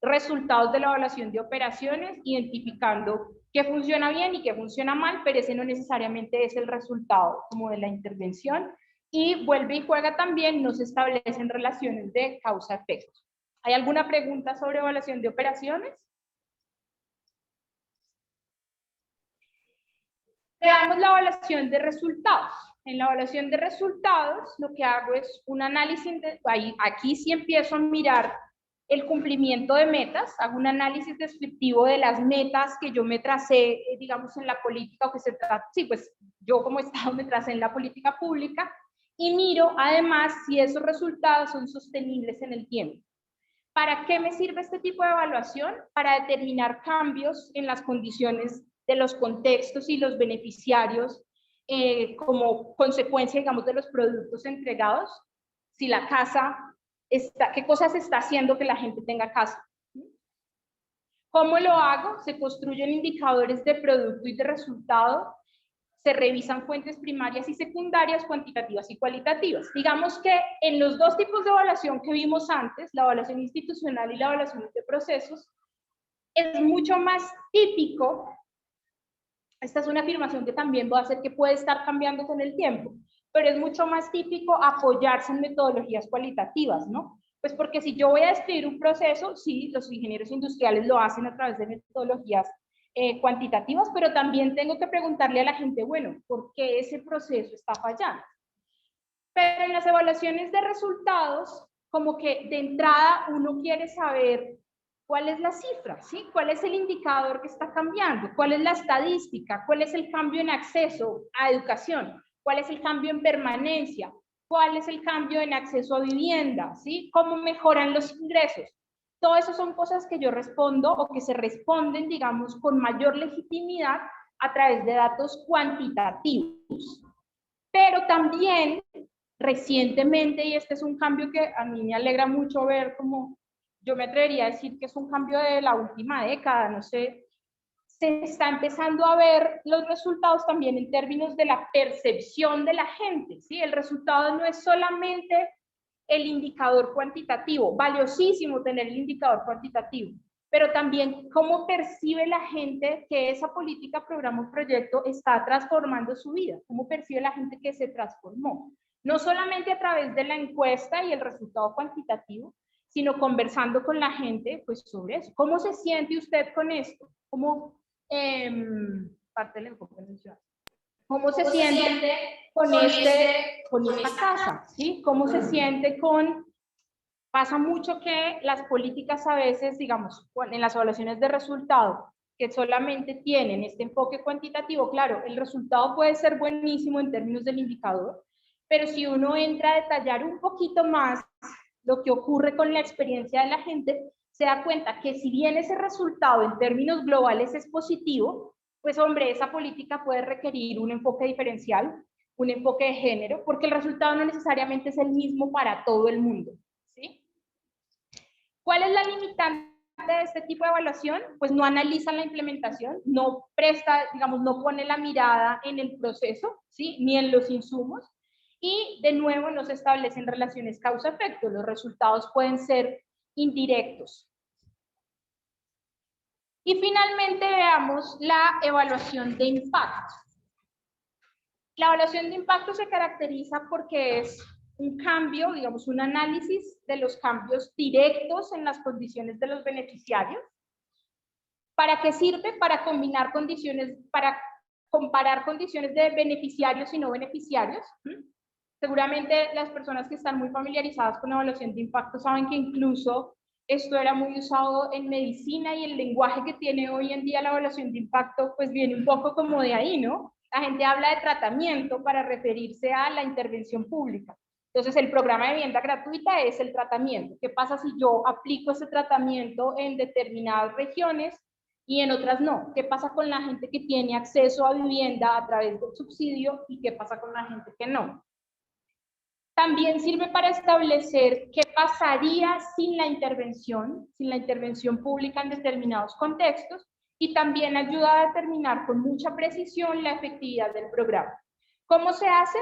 resultados de la evaluación de operaciones identificando qué funciona bien y qué funciona mal, pero ese no necesariamente es el resultado como de la intervención. Y vuelve y juega también, no se establecen relaciones de causa-efecto. ¿Hay alguna pregunta sobre evaluación de operaciones? Veamos la evaluación de resultados. En la evaluación de resultados, lo que hago es un análisis, aquí sí empiezo a mirar el cumplimiento de metas, hago un análisis descriptivo de las metas que yo me tracé, digamos, en la política, o que se trata, sí, pues yo como Estado me tracé en la política pública, y miro además si esos resultados son sostenibles en el tiempo. ¿Para qué me sirve este tipo de evaluación? Para determinar cambios en las condiciones de los contextos y los beneficiarios como consecuencia, digamos, de los productos entregados. Si la casa está, qué cosas está haciendo que la gente tenga casa. ¿Cómo lo hago? Se construyen indicadores de producto y de resultado. Se revisan fuentes primarias y secundarias, cuantitativas y cualitativas. Digamos que en los dos tipos de evaluación que vimos antes, la evaluación institucional y la evaluación de procesos, es mucho más típico, esta es una afirmación que también va a hacer que puede estar cambiando con el tiempo, pero es mucho más típico apoyarse en metodologías cualitativas, ¿no? Pues porque si yo voy a describir un proceso, sí, los ingenieros industriales lo hacen a través de metodologías cuantitativas, pero también tengo que preguntarle a la gente, bueno, ¿por qué ese proceso está fallando? Pero en las evaluaciones de resultados, como que de entrada uno quiere saber cuál es la cifra, ¿sí? ¿Cuál es el indicador que está cambiando? ¿Cuál es la estadística? ¿Cuál es el cambio en acceso a educación? ¿Cuál es el cambio en permanencia? ¿Cuál es el cambio en acceso a vivienda? ¿Sí? ¿Cómo mejoran los ingresos? Todo eso son cosas que yo respondo o que se responden, digamos, con mayor legitimidad a través de datos cuantitativos. Pero también recientemente, y este es un cambio que a mí me alegra mucho ver, como yo me atrevería a decir que es un cambio de la última década, no sé se está empezando a ver los resultados también en términos de la percepción de la gente, ¿sí? El resultado no es solamente el indicador cuantitativo, valiosísimo tener el indicador cuantitativo, pero también cómo percibe la gente que esa política, programa o proyecto está transformando su vida, cómo percibe la gente que se transformó. No solamente a través de la encuesta y el resultado cuantitativo, sino conversando con la gente pues, sobre eso. ¿Cómo se siente usted con esto? ¿Cómo, parte del enfoque mencionado? ¿Cómo se siente con esta casa? ¿Sí? ¿Cómo se siente con... Pasa mucho que las políticas a veces, digamos, en las evaluaciones de resultado, que solamente tienen este enfoque cuantitativo, claro, el resultado puede ser buenísimo en términos del indicador, pero si uno entra a detallar un poquito más lo que ocurre con la experiencia de la gente, se da cuenta que si bien ese resultado en términos globales es positivo, pues hombre, esa política puede requerir un enfoque diferencial, un enfoque de género, porque el resultado no necesariamente es el mismo para todo el mundo, ¿sí? ¿Cuál es la limitante de este tipo de evaluación? Pues no analiza la implementación, no presta, digamos, no pone la mirada en el proceso, ¿sí? Ni en los insumos, y de nuevo no se establecen relaciones causa-efecto, los resultados pueden ser indirectos. Y finalmente veamos la evaluación de impacto. La evaluación de impacto se caracteriza porque es un cambio, digamos, un análisis de los cambios directos en las condiciones de los beneficiarios. ¿Para qué sirve? Para combinar condiciones, para comparar condiciones de beneficiarios y no beneficiarios. Seguramente las personas que están muy familiarizadas con la evaluación de impacto saben que incluso esto era muy usado en medicina y el lenguaje que tiene hoy en día la evaluación de impacto pues viene un poco como de ahí, ¿no? La gente habla de tratamiento para referirse a la intervención pública. Entonces el programa de vivienda gratuita es el tratamiento. ¿Qué pasa si yo aplico ese tratamiento en determinadas regiones y en otras no? ¿Qué pasa con la gente que tiene acceso a vivienda a través del subsidio y qué pasa con la gente que no? También sirve para establecer qué pasaría sin la intervención pública en determinados contextos, y también ayuda a determinar con mucha precisión la efectividad del programa. ¿Cómo se hace?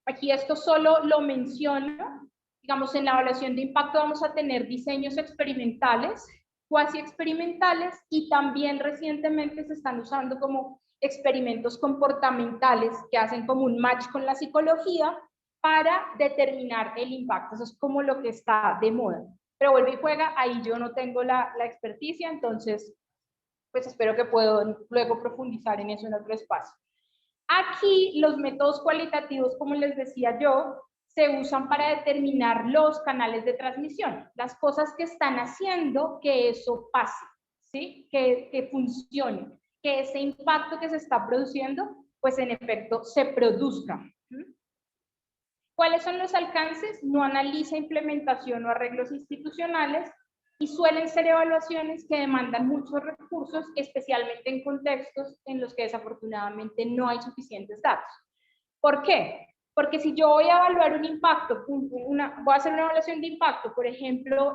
Aquí esto solo lo menciono. Digamos, en la evaluación de impacto vamos a tener diseños experimentales, cuasi experimentales, y también recientemente se están usando como experimentos comportamentales que hacen como un match con la psicología para determinar el impacto. Eso es como lo que está de moda. Pero vuelve y juega, ahí yo no tengo la experticia, entonces pues espero que puedo luego profundizar en eso en otro espacio. Aquí los métodos cualitativos, como les decía yo, se usan para determinar los canales de transmisión, las cosas que están haciendo que eso pase, ¿sí? Que funcione, que ese impacto que se está produciendo, pues en efecto se produzca. ¿Cuáles son los alcances? No analiza implementación o arreglos institucionales y suelen ser evaluaciones que demandan muchos recursos, especialmente en contextos en los que desafortunadamente no hay suficientes datos. ¿Por qué? Porque si yo voy a evaluar un impacto, voy a hacer una evaluación de impacto, por ejemplo,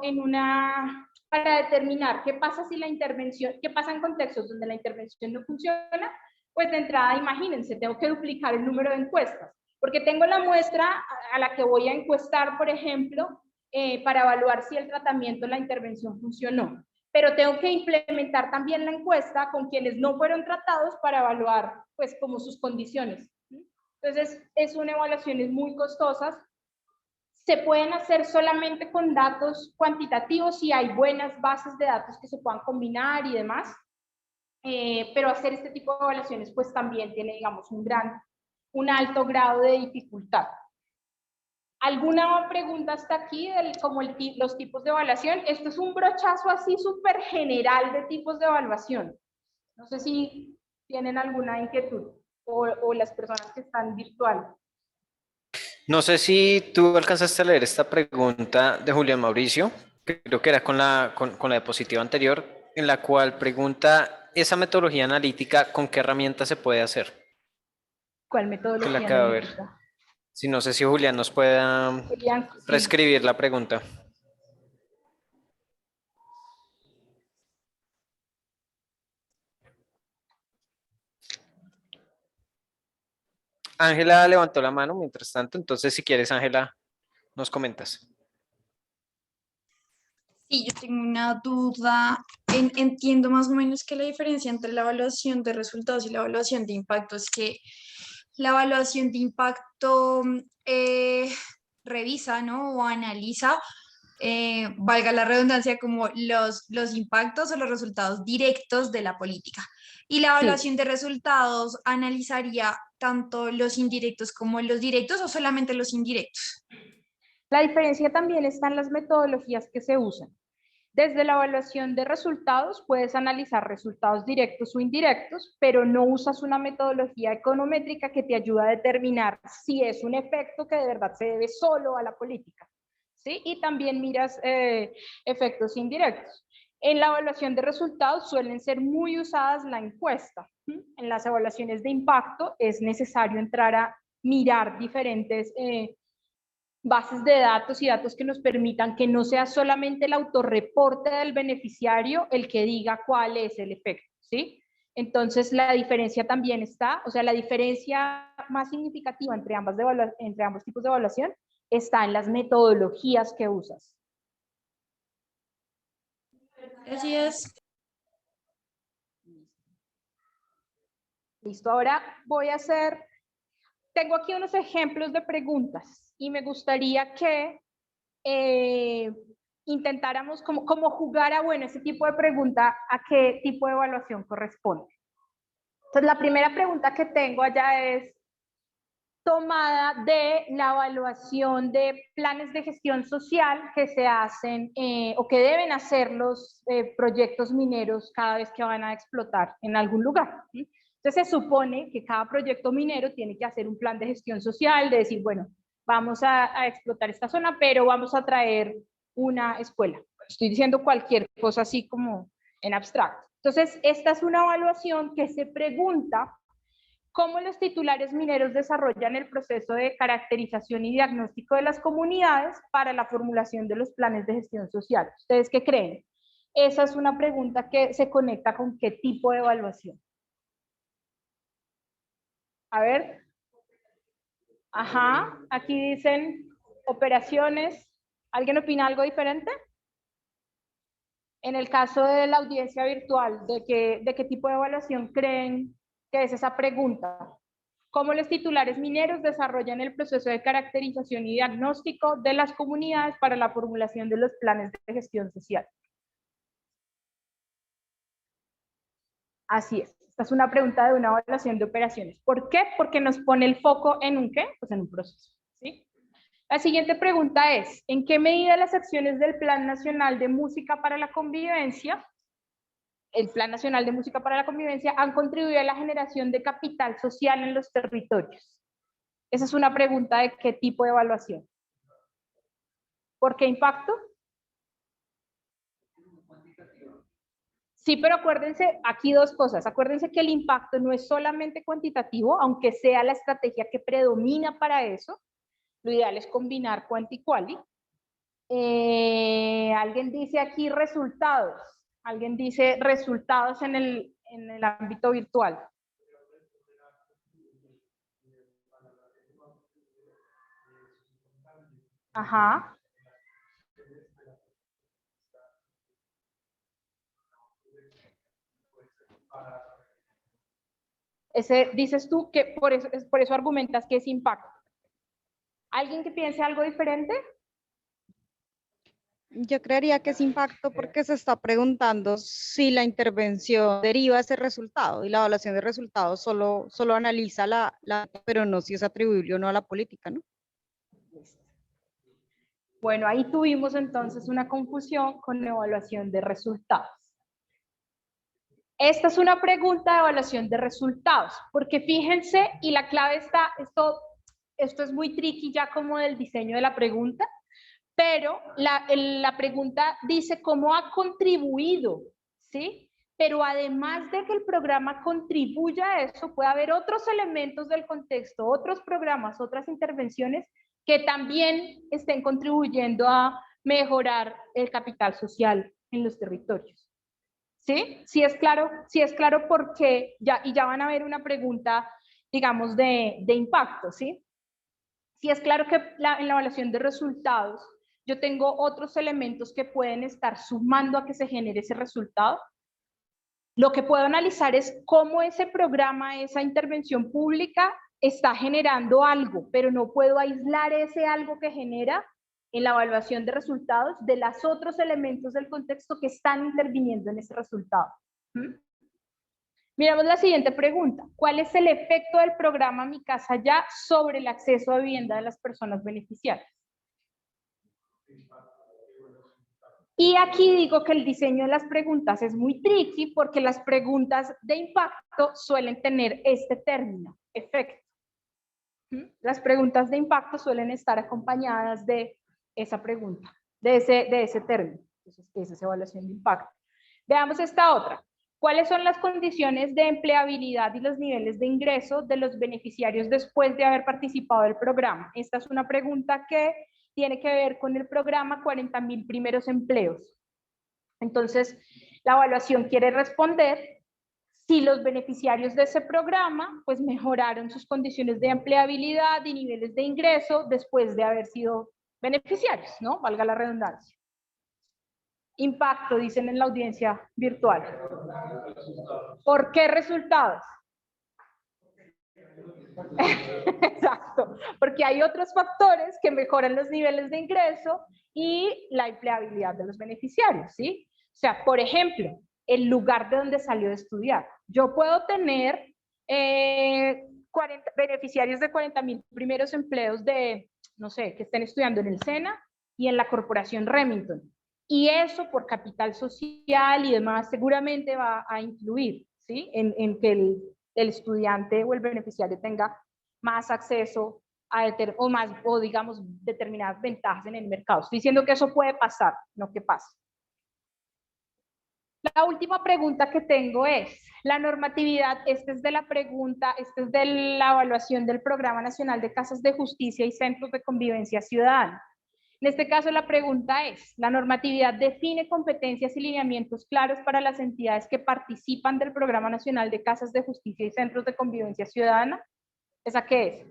para determinar qué pasa si la intervención, qué pasa en contextos donde la intervención no funciona, pues de entrada, imagínense, tengo que duplicar el número de encuestas, porque tengo la muestra a la que voy a encuestar, por ejemplo, para evaluar si el tratamiento, la intervención funcionó. Pero tengo que implementar también la encuesta con quienes no fueron tratados para evaluar, pues, como sus condiciones. Entonces, son evaluaciones muy costosas. Se pueden hacer solamente con datos cuantitativos si hay buenas bases de datos que se puedan combinar y demás. Pero hacer este tipo de evaluaciones, pues, también tiene, digamos, un alto grado de dificultad. ¿Alguna pregunta hasta aquí, como los tipos de evaluación? Esto es un brochazo así súper general de tipos de evaluación. No sé si tienen alguna inquietud o las personas que están virtual. No sé si tú alcanzaste a leer esta pregunta de Julián Mauricio, que creo que era con la diapositiva anterior, en la cual pregunta esa metodología analítica, ¿con qué herramienta se puede hacer? ¿Cuál metodología Que la acabo de ver. analítica? Si no sé si Julián nos pueda Julián, sí. reescribir la pregunta. Ángela levantó la mano mientras tanto, entonces si quieres, Ángela, nos comentas. Sí, yo tengo una duda. Entiendo más o menos que la diferencia entre la evaluación de resultados y la evaluación de impacto es que la evaluación de impacto revisa, ¿no? O analiza, valga la redundancia, como los impactos o los resultados directos de la política. Y la Sí. evaluación de resultados analizaría tanto los indirectos como los directos o solamente los indirectos. La diferencia también está en las metodologías que se usan. Desde la evaluación de resultados puedes analizar resultados directos o indirectos, pero no usas una metodología econométrica que te ayuda a determinar si es un efecto que de verdad se debe solo a la política, ¿sí? Y también miras efectos indirectos. En la evaluación de resultados suelen ser muy usadas la encuesta. En las evaluaciones de impacto es necesario entrar a mirar diferentes bases de datos y datos que nos permitan que no sea solamente el autorreporte del beneficiario el que diga cuál es el efecto, ¿sí? Entonces la diferencia también está, o sea, la diferencia más significativa entre ambos tipos de evaluación está en las metodologías que usas. Así es. Listo, ahora voy a hacer, tengo aquí unos ejemplos de preguntas y me gustaría que intentáramos como jugar a, bueno, ese tipo de pregunta, a qué tipo de evaluación corresponde. Entonces, la primera pregunta que tengo allá es tomada de la evaluación de planes de gestión social que se hacen o que deben hacer los proyectos mineros cada vez que van a explotar en algún lugar, ¿sí? Entonces, se supone que cada proyecto minero tiene que hacer un plan de gestión social, de decir, bueno, vamos a explotar esta zona, pero vamos a traer una escuela. Estoy diciendo cualquier cosa así como en abstracto. Entonces, esta es una evaluación que se pregunta cómo los titulares mineros desarrollan el proceso de caracterización y diagnóstico de las comunidades para la formulación de los planes de gestión social. ¿Ustedes qué creen? Esa es una pregunta que se conecta con qué tipo de evaluación. A ver. Ajá, aquí dicen operaciones. ¿Alguien opina algo diferente? En el caso de la audiencia virtual, ¿de qué tipo de evaluación creen que es esa pregunta? ¿Cómo los titulares mineros desarrollan el proceso de caracterización y diagnóstico de las comunidades para la formulación de los planes de gestión social? Así es. Esta es una pregunta de una evaluación de operaciones. ¿Por qué? Porque nos pone el foco en un ¿qué? Pues en un proceso, ¿sí? La siguiente pregunta es, ¿en qué medida las acciones del Plan Nacional de Música para la Convivencia, el Plan Nacional de Música para la Convivencia, han contribuido a la generación de capital social en los territorios? Esa es una pregunta de qué tipo de evaluación. ¿Por qué impacto? Sí, pero acuérdense, aquí dos cosas. Acuérdense que el impacto no es solamente cuantitativo, aunque sea la estrategia que predomina para eso. Lo ideal es combinar cuanti y quali. Alguien dice aquí resultados. Alguien dice resultados en el ámbito virtual. Ajá. Dices tú que por eso argumentas que es impacto. ¿Alguien que piense algo diferente? Yo creería que es impacto porque se está preguntando si la intervención deriva ese resultado y la evaluación de resultados solo analiza pero no si es atribuible o no a la política, ¿no? Bueno, ahí tuvimos entonces una confusión con la evaluación de resultados. Esta es una pregunta de evaluación de resultados, porque fíjense, y la clave está, esto es muy tricky ya como del diseño de la pregunta, pero la pregunta dice cómo ha contribuido, ¿sí? Pero además de que el programa contribuya a eso, puede haber otros elementos del contexto, otros programas, otras intervenciones que también estén contribuyendo a mejorar el capital social en los territorios. ¿Sí? Sí es claro porque ya van a ver una pregunta digamos, de impacto, ¿sí? Sí es claro que en la evaluación de resultados yo tengo otros elementos que pueden estar sumando a que se genere ese resultado. Lo que puedo analizar es cómo ese programa, esa intervención pública está generando algo, pero no puedo aislar ese algo que genera en la evaluación de resultados de los otros elementos del contexto que están interviniendo en ese resultado. Miramos la siguiente pregunta. ¿Cuál es el efecto del programa Mi Casa Ya sobre el acceso a vivienda de las personas beneficiarias? Y aquí digo que el diseño de las preguntas es muy tricky porque las preguntas de impacto suelen tener este término, efecto. Las preguntas de impacto suelen estar acompañadas de esa pregunta, de ese término. Entonces, esa es evaluación de impacto. Veamos esta otra. ¿Cuáles son las condiciones de empleabilidad y los niveles de ingreso de los beneficiarios después de haber participado del programa? Esta es una pregunta que tiene que ver con el programa 40.000 primeros empleos. Entonces, la evaluación quiere responder si los beneficiarios de ese programa pues mejoraron sus condiciones de empleabilidad y niveles de ingreso después de haber sido beneficiarios, ¿no? Valga la redundancia. Impacto, dicen en la audiencia virtual. ¿Por qué resultados? Exacto, porque hay otros factores que mejoran los niveles de ingreso y la empleabilidad de los beneficiarios, ¿sí? O sea, por ejemplo, el lugar de donde salió de estudiar. Yo puedo tener 40 beneficiarios de 40.000 primeros empleos de, no sé, que estén estudiando en el SENA y en la corporación Remington. Y eso por capital social y demás seguramente va a influir, ¿sí? En que el estudiante o el beneficiario tenga más acceso a o digamos determinadas ventajas en el mercado. Estoy diciendo que eso puede pasar, no que pasa. La última pregunta que tengo es, la normatividad, esta es de la pregunta, esta es de la evaluación del Programa Nacional de Casas de Justicia y Centros de Convivencia Ciudadana. En este caso la pregunta es, ¿la normatividad define competencias y lineamientos claros para las entidades que participan del Programa Nacional de Casas de Justicia y Centros de Convivencia Ciudadana? ¿Esa qué es?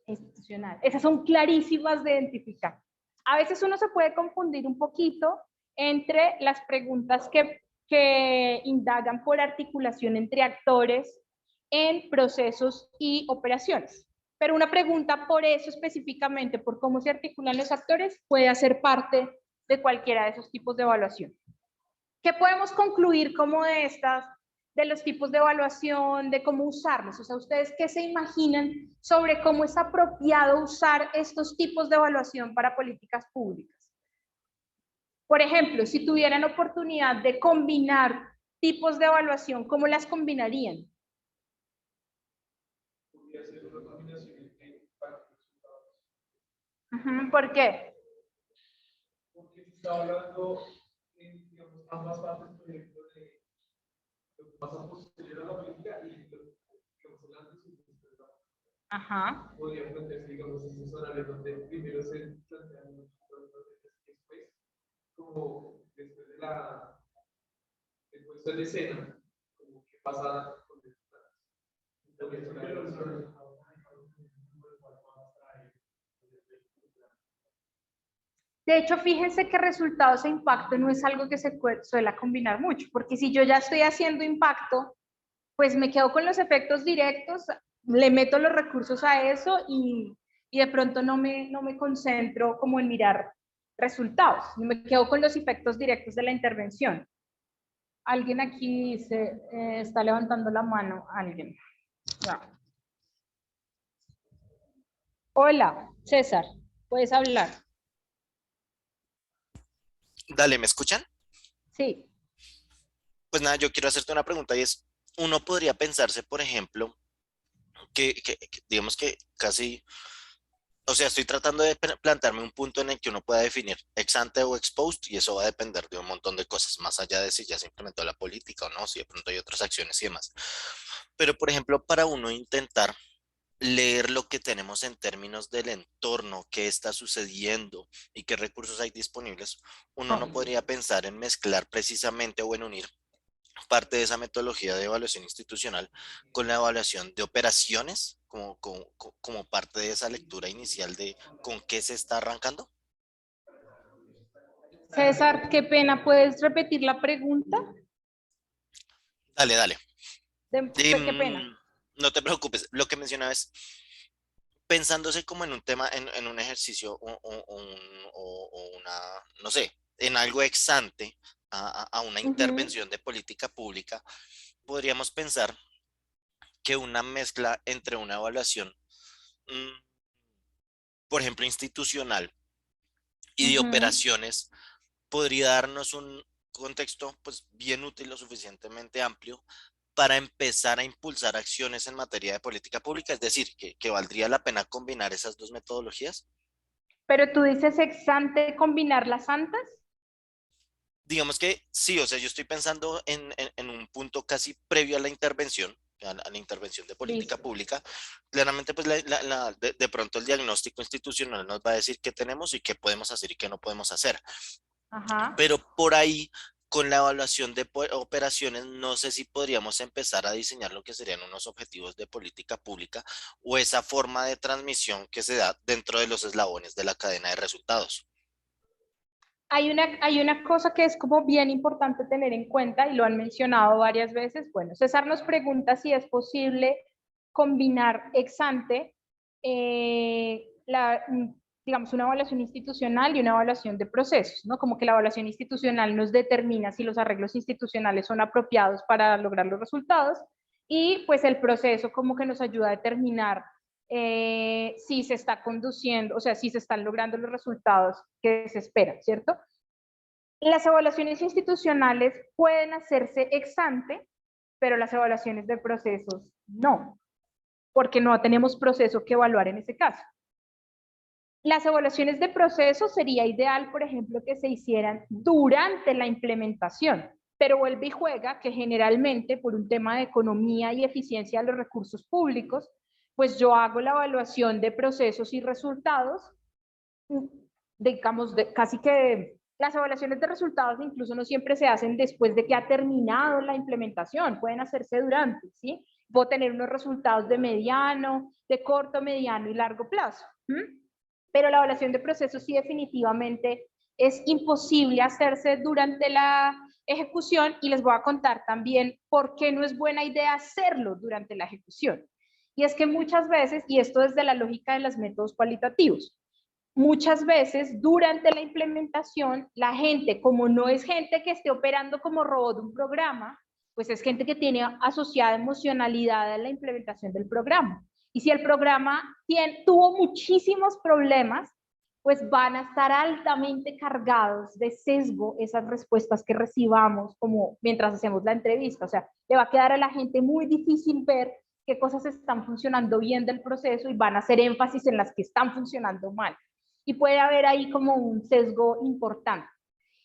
Institucional. Esas son clarísimas de identificar. A veces uno se puede confundir un poquito entre las preguntas que indagan por articulación entre actores en procesos y operaciones. Pero una pregunta por eso específicamente, por cómo se articulan los actores, puede hacer parte de cualquiera de esos tipos de evaluación. ¿Qué podemos concluir como de los tipos de evaluación, de cómo usarlos? O sea, ¿ustedes qué se imaginan sobre cómo es apropiado usar estos tipos de evaluación para políticas públicas? Por ejemplo, si tuvieran oportunidad de combinar tipos de evaluación, ¿cómo las combinarían? Podría ser una combinación entre impacto y resultados. ¿Por qué? Porque se está hablando en, digamos, ambas partes, por ejemplo, de lo que pasa posterior a la política y lo que digamos, antes y después de la política. Podría plantearse, digamos, en un escenario donde primero se plantean los problemas y después, como después de la puesta en escena, como qué pasa con el De hecho, fíjense que resultados e impacto no es algo que se suele combinar mucho, porque si yo ya estoy haciendo impacto, pues me quedo con los efectos directos, le meto los recursos a eso y de pronto no me concentro como en mirar resultados, me quedo con los efectos directos de la intervención. Alguien aquí está levantando la mano, alguien. Ya. Hola, César, puedes hablar. Dale, ¿me escuchan? Sí. Pues nada, yo quiero hacerte una pregunta y es, uno podría pensarse, por ejemplo, que digamos que casi, o sea, estoy tratando de plantearme un punto en el que uno pueda definir ex ante o ex post y eso va a depender de un montón de cosas, más allá de si ya se implementó la política o no, si de pronto hay otras acciones y demás. Pero, por ejemplo, para uno intentar leer lo que tenemos en términos del entorno, qué está sucediendo y qué recursos hay disponibles, uno no podría pensar en mezclar precisamente o en unir parte de esa metodología de evaluación institucional con la evaluación de operaciones como parte de esa lectura inicial de con qué se está arrancando? César, qué pena, ¿puedes repetir la pregunta? Dale, dale. Qué pena. No te preocupes, lo que mencionaba es pensándose como en un tema, en un ejercicio o una, no sé, en algo ex ante a una intervención de política pública, podríamos pensar que una mezcla entre una evaluación, por ejemplo, institucional y de operaciones, podría darnos un contexto pues bien útil, lo suficientemente amplio para empezar a impulsar acciones en materia de política pública, es decir, que valdría la pena combinar esas dos metodologías. Pero tú dices ex ante combinar las antas. Digamos que sí, o sea, yo estoy pensando en un punto casi previo a la intervención, a la intervención de política pública. Claramente, pues de pronto el diagnóstico institucional nos va a decir qué tenemos y qué podemos hacer y qué no podemos hacer. Pero por ahí, con la evaluación de operaciones, no sé si podríamos empezar a diseñar lo que serían unos objetivos de política pública o esa forma de transmisión que se da dentro de los eslabones de la cadena de resultados. Hay una cosa que es como bien importante tener en cuenta y lo han mencionado varias veces. Bueno, César nos pregunta si es posible combinar ex ante digamos, una evaluación institucional y una evaluación de procesos, ¿no? Como que la evaluación institucional nos determina si los arreglos institucionales son apropiados para lograr los resultados y pues el proceso como que nos ayuda a determinar si se está conduciendo, o sea, si se están logrando los resultados que se esperan, ¿cierto? Las evaluaciones institucionales pueden hacerse ex ante, pero las evaluaciones de procesos no, porque no tenemos proceso que evaluar en ese caso. Las evaluaciones de procesos sería ideal, por ejemplo, que se hicieran durante la implementación, pero vuelve y juega que generalmente por un tema de economía y eficiencia de los recursos públicos, pues yo hago la evaluación de procesos y resultados, digamos, casi que las evaluaciones de resultados incluso no siempre se hacen después de que ha terminado la implementación, pueden hacerse durante, ¿sí? Puedo tener unos resultados de mediano, de corto, mediano y largo plazo. Pero la evaluación de procesos sí definitivamente es imposible hacerse durante la ejecución y les voy a contar también por qué no es buena idea hacerlo durante la ejecución. Y es que muchas veces, y esto desde la lógica de los métodos cualitativos, muchas veces durante la implementación la gente, como no es gente que esté operando como robot de un programa, pues es gente que tiene asociada emocionalidad a la implementación del programa. Y si el programa tuvo muchísimos problemas, pues van a estar altamente cargados de sesgo esas respuestas que recibamos como mientras hacemos la entrevista. O sea, le va a quedar a la gente muy difícil ver qué cosas están funcionando bien del proceso y van a hacer énfasis en las que están funcionando mal. Y puede haber ahí como un sesgo importante.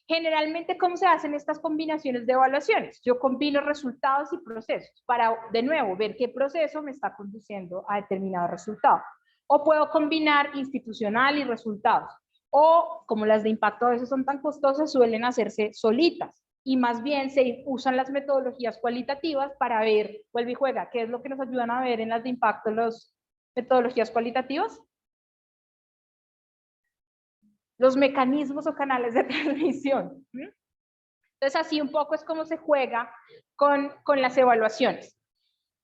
Generalmente, ¿cómo se hacen estas combinaciones de evaluaciones? Yo combino resultados y procesos para, de nuevo, ver qué proceso me está conduciendo a determinado resultado. O puedo combinar institucional y resultados. O, como las de impacto a veces son tan costosas, suelen hacerse solitas. Y más bien se usan las metodologías cualitativas para ver, vuelve y juega, ¿qué es lo que nos ayudan a ver en las de impacto las metodologías cualitativas? Los mecanismos o canales de transmisión. Entonces, así un poco es como se juega con las evaluaciones.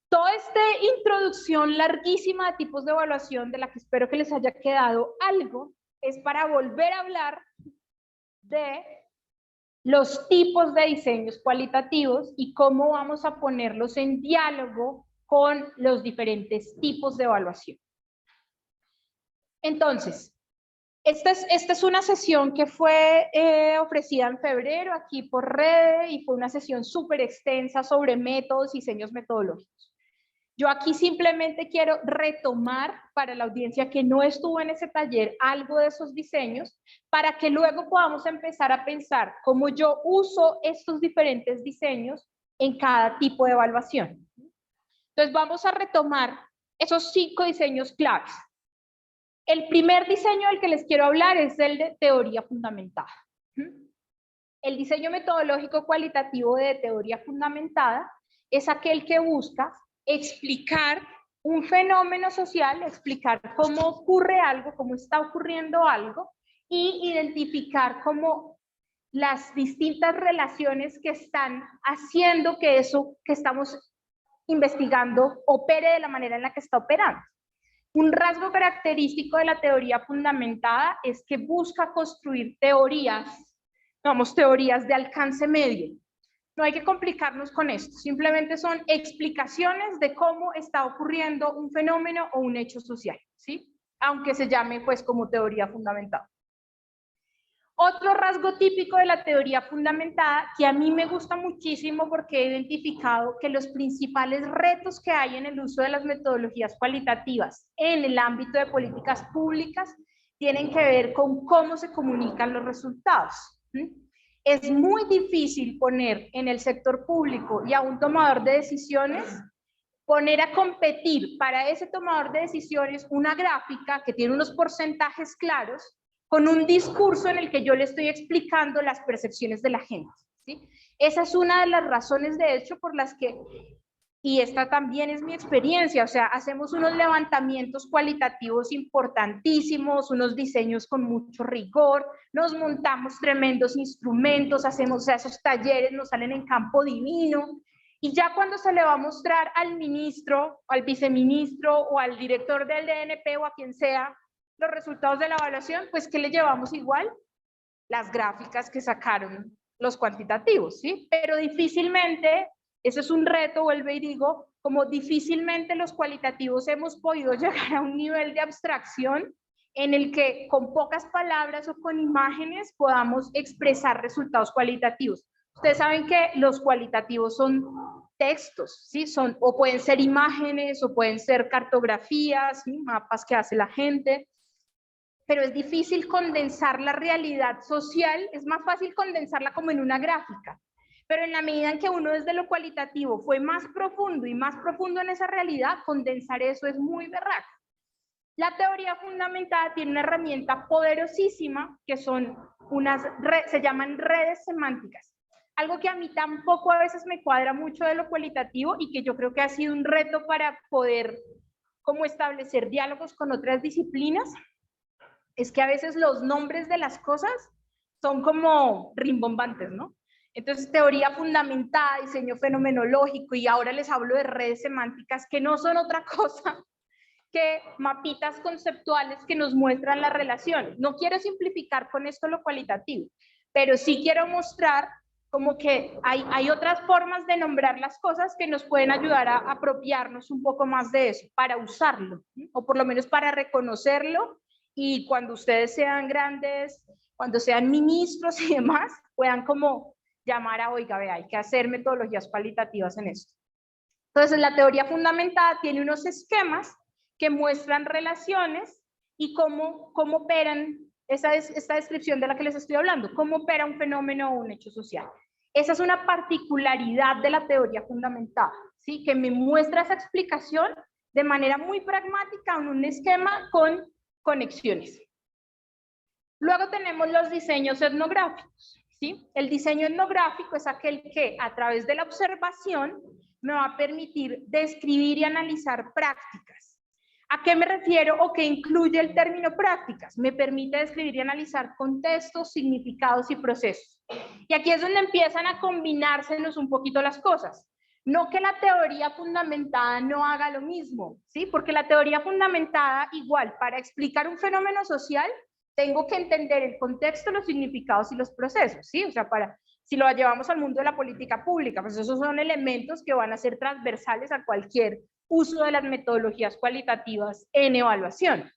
Toda esta introducción larguísima de tipos de evaluación, de la que espero que les haya quedado algo, es para volver a hablar de los tipos de diseños cualitativos y cómo vamos a ponerlos en diálogo con los diferentes tipos de evaluación. Entonces, esta es una sesión que fue ofrecida en febrero aquí por Rede y fue una sesión súper extensa sobre métodos y diseños metodológicos. Yo aquí simplemente quiero retomar para la audiencia que no estuvo en ese taller algo de esos diseños para que luego podamos empezar a pensar cómo yo uso estos diferentes diseños en cada tipo de evaluación. Entonces vamos a retomar esos 5 diseños claves. El primer diseño del que les quiero hablar es el de teoría fundamentada. El diseño metodológico cualitativo de teoría fundamentada es aquel que busca explicar un fenómeno social, explicar cómo ocurre algo, cómo está ocurriendo algo, y identificar cómo las distintas relaciones que están haciendo que eso que estamos investigando opere de la manera en la que está operando. Un rasgo característico de la teoría fundamentada es que busca construir teorías, digamos, teorías de alcance medio. No hay que complicarnos con esto, simplemente son explicaciones de cómo está ocurriendo un fenómeno o un hecho social, ¿sí? Aunque se llame pues como teoría fundamentada. Otro rasgo típico de la teoría fundamentada, que a mí me gusta muchísimo porque he identificado que los principales retos que hay en el uso de las metodologías cualitativas en el ámbito de políticas públicas tienen que ver con cómo se comunican los resultados. Es muy difícil poner en el sector público y a un tomador de decisiones, poner a competir para ese tomador de decisiones una gráfica que tiene unos porcentajes claros con un discurso en el que yo le estoy explicando las percepciones de la gente, ¿sí? Esa es una de las razones, de hecho, por las que, y esta también es mi experiencia, o sea, hacemos unos levantamientos cualitativos importantísimos, unos diseños con mucho rigor, nos montamos tremendos instrumentos, hacemos, o sea, esos talleres nos salen en campo divino, y ya cuando se le va a mostrar al ministro, al viceministro o al director del DNP o a quien sea, los resultados de la evaluación, pues ¿qué le llevamos igual? Las gráficas que sacaron los cuantitativos, ¿sí? Pero difícilmente, ese es un reto, vuelvo y digo, como difícilmente los cualitativos hemos podido llegar a un nivel de abstracción en el que con pocas palabras o con imágenes podamos expresar resultados cualitativos. Ustedes saben que los cualitativos son textos, ¿sí? Son, o pueden ser imágenes, o pueden ser cartografías, ¿sí? Mapas que hace la gente, pero es difícil condensar la realidad social, es más fácil condensarla como en una gráfica, pero en la medida en que uno desde lo cualitativo fue más profundo y más profundo en esa realidad, condensar eso es muy berraco. La teoría fundamentada tiene una herramienta poderosísima que son se llaman redes semánticas. Algo que a mí tampoco a veces me cuadra mucho de lo cualitativo y que yo creo que ha sido un reto para poder como establecer diálogos con otras disciplinas, es que a veces los nombres de las cosas son como rimbombantes, ¿no? Entonces, teoría fundamentada, diseño fenomenológico, y ahora les hablo de redes semánticas que no son otra cosa que mapitas conceptuales que nos muestran las relaciones. No quiero simplificar con esto lo cualitativo, pero sí quiero mostrar como que hay otras formas de nombrar las cosas que nos pueden ayudar a apropiarnos un poco más de eso, para usarlo, ¿sí? O por lo menos para reconocerlo, y cuando ustedes sean grandes, cuando sean ministros y demás, puedan como llamar a, oiga, vea, hay que hacer metodologías cualitativas en esto. Entonces, la teoría fundamentada tiene unos esquemas que muestran relaciones y cómo operan, esta descripción de la que les estoy hablando, cómo opera un fenómeno o un hecho social. Esa es una particularidad de la teoría fundamentada, ¿sí? Que me muestra esa explicación de manera muy pragmática en un esquema con conexiones. Luego tenemos los diseños etnográficos, ¿sí? El diseño etnográfico es aquel que a través de la observación me va a permitir describir y analizar prácticas. ¿A qué me refiero o qué incluye el término prácticas? Me permite describir y analizar contextos, significados y procesos. Y aquí es donde empiezan a combinársenos un poquito las cosas. No que la teoría fundamentada no haga lo mismo, ¿sí? Porque la teoría fundamentada, igual, para explicar un fenómeno social, tengo que entender el contexto, los significados y los procesos, ¿sí? O sea, si lo llevamos al mundo de la política pública, pues esos son elementos que van a ser transversales a cualquier uso de las metodologías cualitativas en evaluación.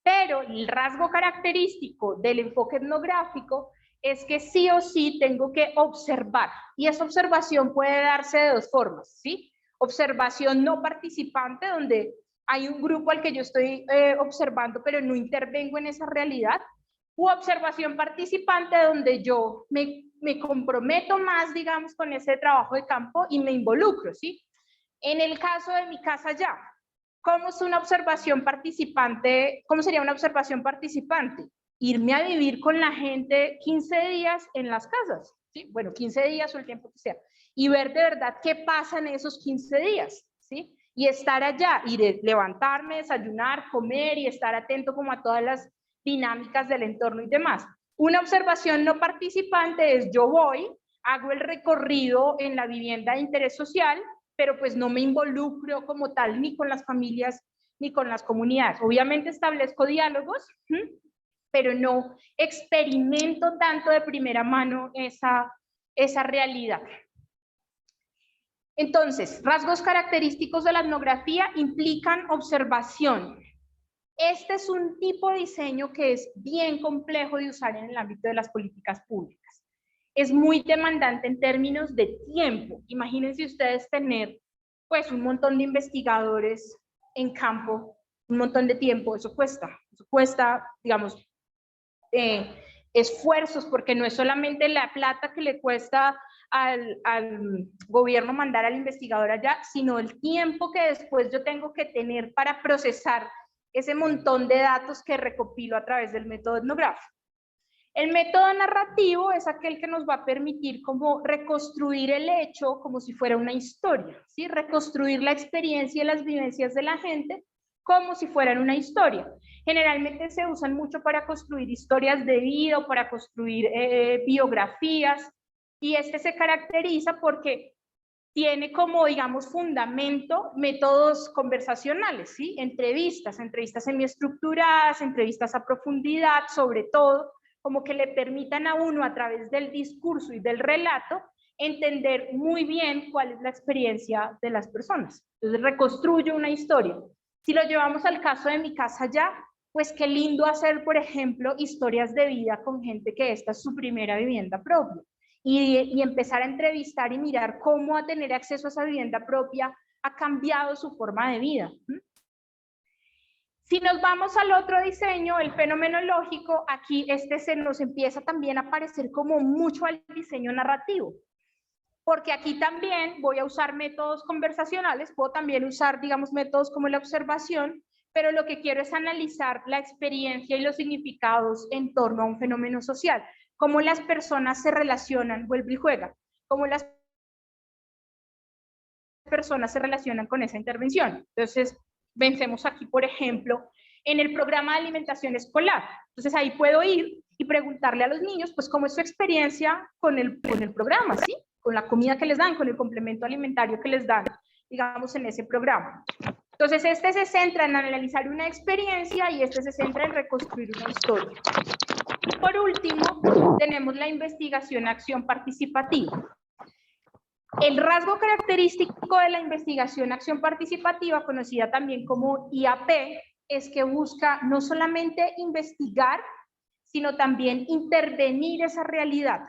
Pero el rasgo característico del enfoque etnográfico es que sí o sí tengo que observar, y esa observación puede darse de dos formas, ¿sí? Observación no participante, donde hay un grupo al que yo estoy observando, pero no intervengo en esa realidad, u observación participante, donde yo me comprometo más, digamos, con ese trabajo de campo y me involucro, ¿sí? En el caso de mi casa ya, ¿cómo es una observación participante? ¿Cómo sería una observación participante? irme a vivir con la gente 15 días en las casas, ¿sí? Bueno, 15 días o el tiempo que sea, y ver de verdad qué pasa en esos 15 días, ¿sí? Y estar allá, y levantarme, desayunar, comer y estar atento como a todas las dinámicas del entorno y demás. Una observación no participante es yo voy, hago el recorrido en la vivienda de interés social, pero pues no me involucro como tal ni con las familias ni con las comunidades. Obviamente establezco diálogos, pero no experimento tanto de primera mano esa realidad. Entonces, rasgos característicos de la etnografía implican observación. Este es un tipo de diseño que es bien complejo de usar en el ámbito de las políticas públicas. Es muy demandante en términos de tiempo. Imagínense ustedes tener pues un montón de investigadores en campo, un montón de tiempo, eso cuesta, digamos, esfuerzos, porque no es solamente la plata que le cuesta al gobierno mandar al investigador allá, sino el tiempo que después yo tengo que tener para procesar ese montón de datos que recopilo a través del método etnográfico. El método narrativo es aquel que nos va a permitir como reconstruir el hecho como si fuera una historia, ¿sí? Reconstruir la experiencia y las vivencias de la gente como si fueran una historia. Generalmente se usan mucho para construir historias de vida o para construir biografías, y este se caracteriza porque tiene como, digamos, fundamento métodos conversacionales, ¿sí? Entrevistas semiestructuradas, entrevistas a profundidad, sobre todo, como que le permitan a uno a través del discurso y del relato entender muy bien cuál es la experiencia de las personas. Entonces reconstruyo una historia. Si lo llevamos al caso de Mi Casa Ya, pues qué lindo hacer, por ejemplo, historias de vida con gente que esta es su primera vivienda propia. Y empezar a entrevistar y mirar cómo a tener acceso a esa vivienda propia ha cambiado su forma de vida. Si nos vamos al otro diseño, el fenomenológico, aquí se nos empieza también a parecer como mucho al diseño narrativo, porque aquí también voy a usar métodos conversacionales, puedo también usar, digamos, métodos como la observación, pero lo que quiero es analizar la experiencia y los significados en torno a un fenómeno social, cómo las personas se relacionan, vuelve y juega, cómo las personas se relacionan con esa intervención. Entonces, pensemos aquí, por ejemplo, en el programa de alimentación escolar. Entonces, ahí puedo ir y preguntarle a los niños, pues, cómo es su experiencia con el programa, ¿sí? Con la comida que les dan, con el complemento alimentario que les dan, digamos, en ese programa. Entonces, se centra en analizar una experiencia y se centra en reconstruir una historia. Y por último, tenemos la investigación-acción participativa. El rasgo característico de la investigación-acción participativa, conocida también como IAP, es que busca no solamente investigar, sino también intervenir esa realidad.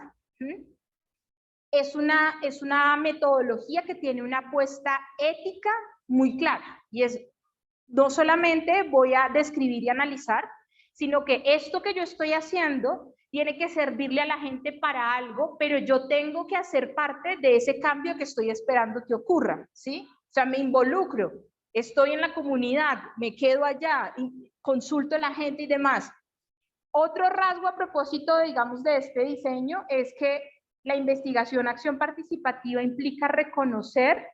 Es una metodología que tiene una apuesta ética muy clara, y es no solamente voy a describir y analizar, sino que esto que yo estoy haciendo tiene que servirle a la gente para algo, pero yo tengo que hacer parte de ese cambio que estoy esperando que ocurra, ¿sí? O sea, me involucro, estoy en la comunidad, me quedo allá, consulto a la gente y demás. Otro rasgo a propósito, digamos, de este diseño es que la investigación-acción participativa implica reconocer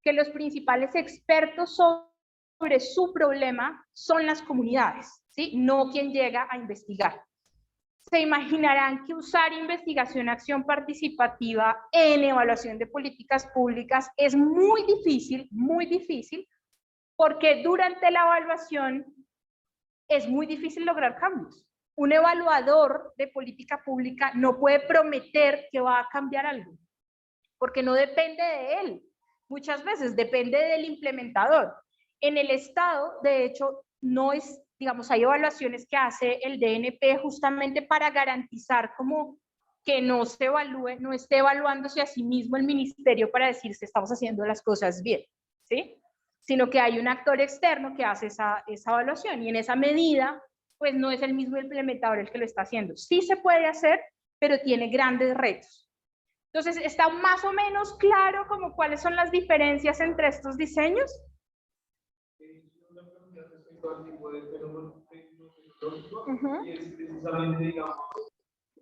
que los principales expertos sobre su problema son las comunidades, ¿sí? No quien llega a investigar. Se imaginarán que usar investigación-acción participativa en evaluación de políticas públicas es muy difícil, porque durante la evaluación es muy difícil lograr cambios. Un evaluador de política pública no puede prometer que va a cambiar algo, porque no depende de él. Muchas veces depende del implementador. En el Estado, de hecho, no es, digamos, hay evaluaciones que hace el DNP justamente para garantizar como que no se evalúe, no esté evaluándose a sí mismo el ministerio para decir si estamos haciendo las cosas bien, ¿sí? Sino que hay un actor externo que hace esa evaluación, y en esa medida, pues no es el mismo implementador el que lo está haciendo. Sí se puede hacer, pero tiene grandes retos. Entonces, ¿está más o menos claro como cuáles son las diferencias entre estos diseños? respecto al tipo de fenómeno tecnológico, Ujú. y es precisamente, digamos,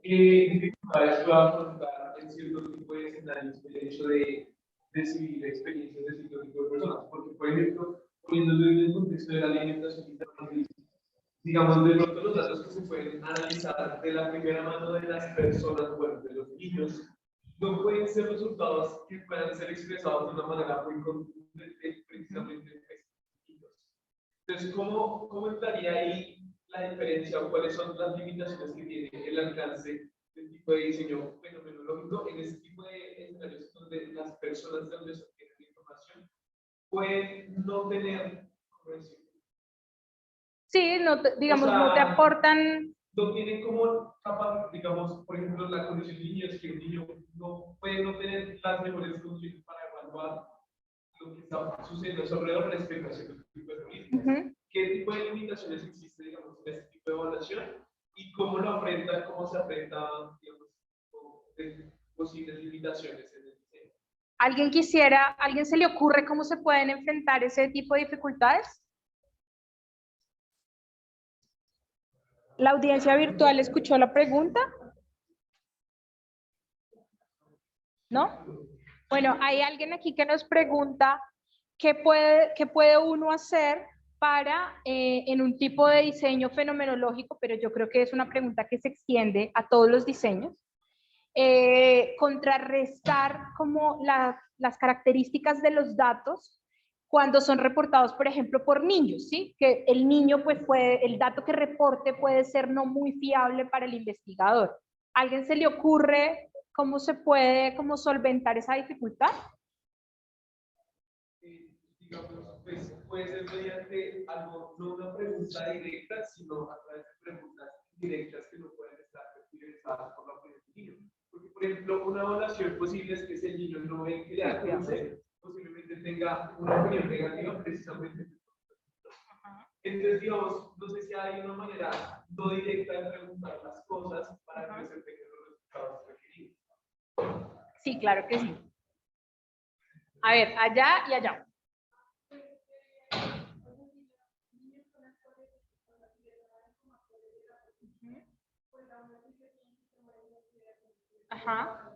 qué dificultades puede afrontar en cierto tipo de escenarios el hecho de recibir experiencias de cierto tipo de personas. Porque, por ejemplo, poniéndolo en el contexto de la alimentación interna, digamos, de pronto los datos que se pueden analizar de la primera mano de las personas, bueno, de los niños, no pueden ser resultados que puedan ser expresados de una manera muy contundente, precisamente en estos niños. Entonces, ¿cómo entraría ahí la diferencia o cuáles son las limitaciones que tiene el alcance del tipo de diseño fenomenológico en ese tipo de escenarios donde las personas de donde se obtiene la información pueden no tener, ¿cómo decirlo? Sí, no digamos, sea, no te aportan. No tienen como capaz, digamos, por ejemplo, la condición de niño es que un niño no puede no tener las mejores condiciones para evaluar lo que está sucediendo a su alrededor respecto a ese tipo de políticas. ¿Qué tipo de limitaciones existe, digamos, en este tipo de evaluación? ¿Y cómo lo afrenta, cómo se afrenta, digamos, posibles limitaciones en el diseño? ¿Alguien se le ocurre cómo se pueden enfrentar ese tipo de dificultades? ¿La audiencia virtual escuchó la pregunta? ¿No? Bueno, hay alguien aquí que nos pregunta qué puede uno hacer para, en un tipo de diseño fenomenológico, pero yo creo que es una pregunta que se extiende a todos los diseños, contrarrestar como las características de los datos cuando son reportados, por ejemplo, por niños, ¿sí? Que el niño, pues el dato que reporte puede ser no muy fiable para el investigador. ¿A alguien se le ocurre cómo se puede solventar esa dificultad? Digamos, pues puede ser mediante algo, no una pregunta directa, sino a través de preguntas directas que no pueden estar utilizadas por la opinión del niño. Porque, por ejemplo, una evaluación posible es que si el niño no ve que la conoce, posiblemente tenga una opinión negativa precisamente. Entonces, digamos, no sé si hay una manera no directa de preguntar las cosas para que se tengan los resultados requeridos. Sí, claro que sí. A ver, allá y allá. Ajá.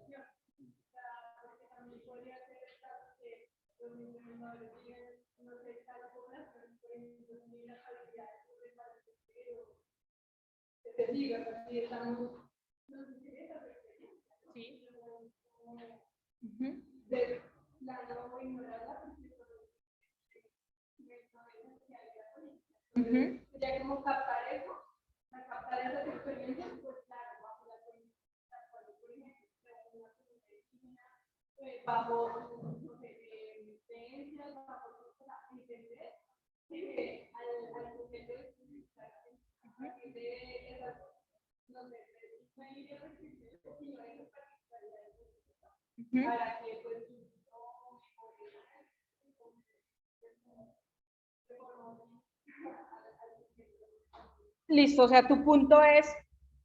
Sí. Ya como captar eso, captar esas experiencias, pues claro, bajo la política, por ejemplo, bajo creencias, bajo entender al sujeto de esas, no sé, no hay restricciones, sino hay particularidades para que pues listo, o sea, tu punto es,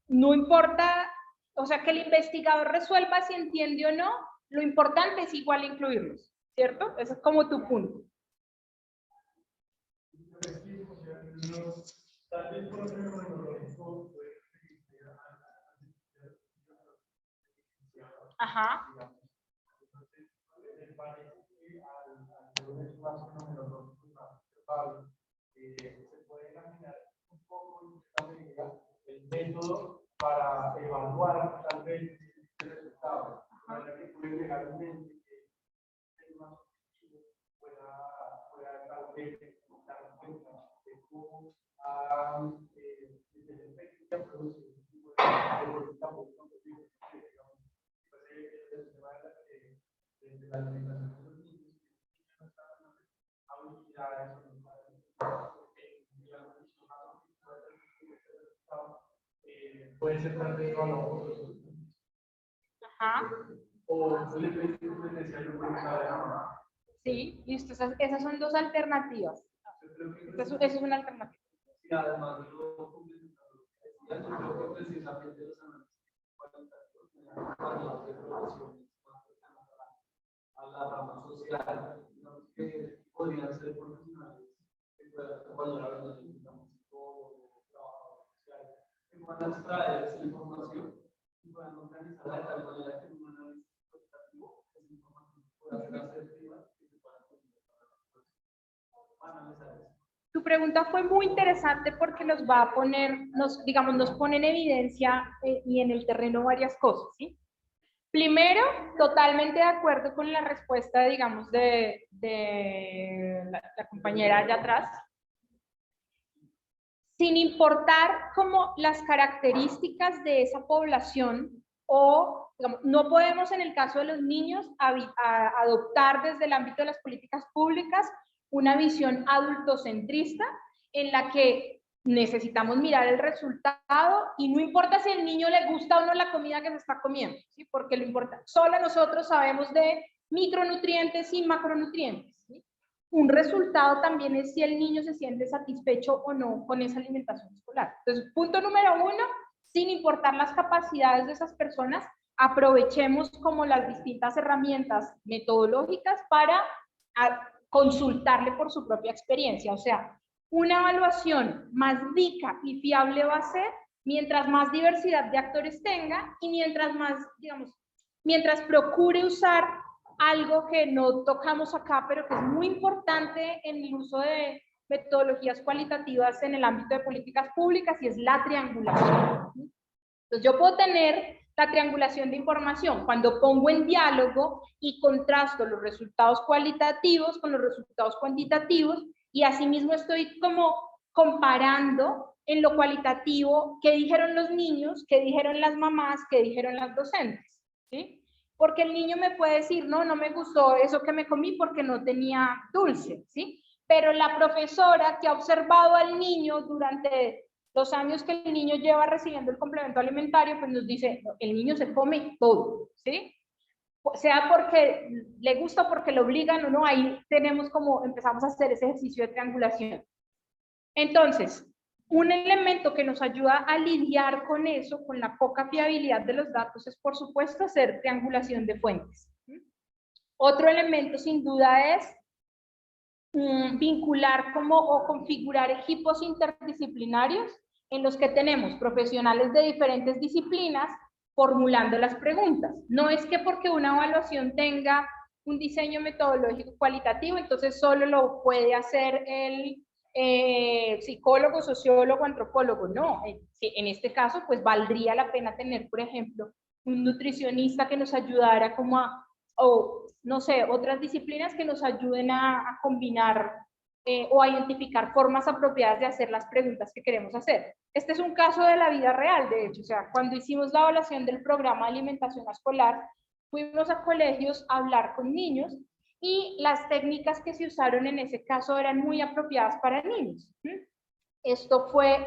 no importa, o sea, que el investigador resuelva si entiende o no, lo importante es igual incluirlos, ¿cierto? Ese es como tu punto. Ajá. Se puede imaginar un poco el método para evaluar tal vez el resultado. Para que puede llegar un mente que es más objetivo pueda tal vez dar cuenta de cómo el efecto que ha producido el tipo de resultados competitivos. El tema de la alimentación de los niños, no están habilidades puede ser tal vez evaluado. Ajá. O le necesario preguntar. Sí, listo. Esas son dos alternativas. Esa es una alternativa. Y además de lo yo creo que precisamente los análisis cualitativos de profesiones más cercanas a la rama social, que podrían ser profesionales que puedan acompañar a los niños. van a extraer esa información y van a organizarla de tal manera que en un análisis cualitativo esa información pueda ser asertiva y se pueda analizar eso. Tu pregunta fue muy interesante porque nos va a poner, digamos, nos pone en evidencia y en el terreno varias cosas, ¿sí? Primero, totalmente de acuerdo con la respuesta, digamos, de la compañera allá atrás. Sin importar como las características de esa población o, digamos, no podemos en el caso de los niños adoptar desde el ámbito de las políticas públicas una visión adultocentrista en la que necesitamos mirar el resultado y no importa si al niño le gusta o no la comida que se está comiendo, ¿sí? Porque lo importante, solo nosotros sabemos de micronutrientes y macronutrientes, ¿sí? Un resultado también es si el niño se siente satisfecho o no con esa alimentación escolar. Entonces, punto número 1, sin importar las capacidades de esas personas, aprovechemos como las distintas herramientas metodológicas para consultarle por su propia experiencia. O sea, una evaluación más rica y fiable va a ser mientras más diversidad de actores tenga y mientras más, digamos, mientras procure usar algo que no tocamos acá, pero que es muy importante en el uso de metodologías cualitativas en el ámbito de políticas públicas, y es la triangulación. Entonces yo puedo tener la triangulación de información cuando pongo en diálogo y contrasto los resultados cualitativos con los resultados cuantitativos, y asimismo estoy como comparando en lo cualitativo qué dijeron los niños, qué dijeron las mamás, qué dijeron las docentes, ¿sí? Porque el niño me puede decir, no me gustó eso que me comí porque no tenía dulce, ¿sí? Pero la profesora que ha observado al niño durante los años que el niño lleva recibiendo el complemento alimentario, pues nos dice, no, el niño se come todo, ¿sí? Sea porque le gusta o porque lo obligan o no, ahí tenemos como, empezamos a hacer ese ejercicio de triangulación. Entonces, un elemento que nos ayuda a lidiar con eso, con la poca fiabilidad de los datos, es por supuesto hacer triangulación de fuentes. Otro elemento sin duda es vincular o configurar equipos interdisciplinarios en los que tenemos profesionales de diferentes disciplinas formulando las preguntas. No es que porque una evaluación tenga un diseño metodológico cualitativo, entonces solo lo puede hacer el psicólogo, sociólogo, antropólogo. No, en este caso pues valdría la pena tener, por ejemplo, un nutricionista que nos ayudara como o no sé, otras disciplinas que nos ayuden a combinar o a identificar formas apropiadas de hacer las preguntas que queremos hacer. Este es un caso de la vida real, de hecho. O sea, cuando hicimos la evaluación del programa de alimentación escolar, fuimos a colegios a hablar con niños y las técnicas que se usaron en ese caso eran muy apropiadas para niños. Esto fue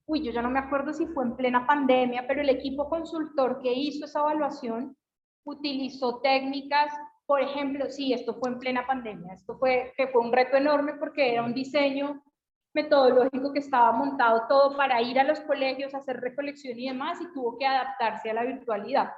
yo ya no me acuerdo si fue en plena pandemia, pero el equipo consultor que hizo esa evaluación utilizó técnicas, por ejemplo, sí, esto fue en plena pandemia, fue un reto enorme porque era un diseño metodológico que estaba montado todo para ir a los colegios, hacer recolección y demás, y tuvo que adaptarse a la virtualidad.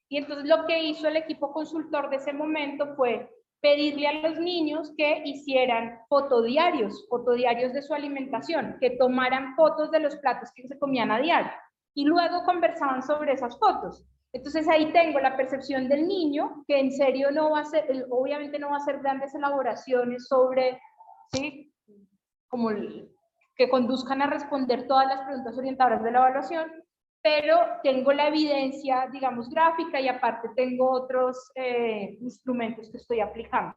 Y entonces lo que hizo el equipo consultor de ese momento fue pedirle a los niños que hicieran fotodiarios de su alimentación, que tomaran fotos de los platos que se comían a diario, y luego conversaban sobre esas fotos. Entonces ahí tengo la percepción del niño, que en serio no va a ser, obviamente no va a hacer grandes elaboraciones sobre, ¿sí? Como que conduzcan a responder todas las preguntas orientadoras de la evaluación, pero tengo la evidencia, digamos, gráfica, y aparte tengo otros instrumentos que estoy aplicando.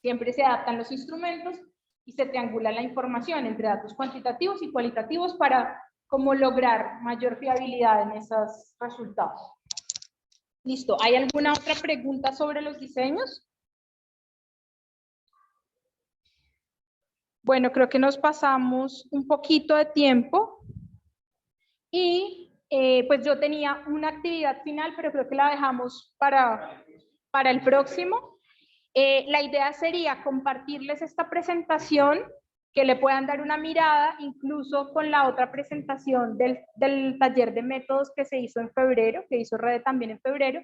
Siempre se adaptan los instrumentos y se triangula la información entre datos cuantitativos y cualitativos para cómo lograr mayor fiabilidad en esos resultados. Listo. ¿Hay alguna otra pregunta sobre los diseños? Bueno, creo que nos pasamos un poquito de tiempo y pues yo tenía una actividad final, pero creo que la dejamos para el próximo. La idea sería compartirles esta presentación, que le puedan dar una mirada, incluso con la otra presentación del taller de métodos que se hizo en febrero, que hizo Rede también en febrero,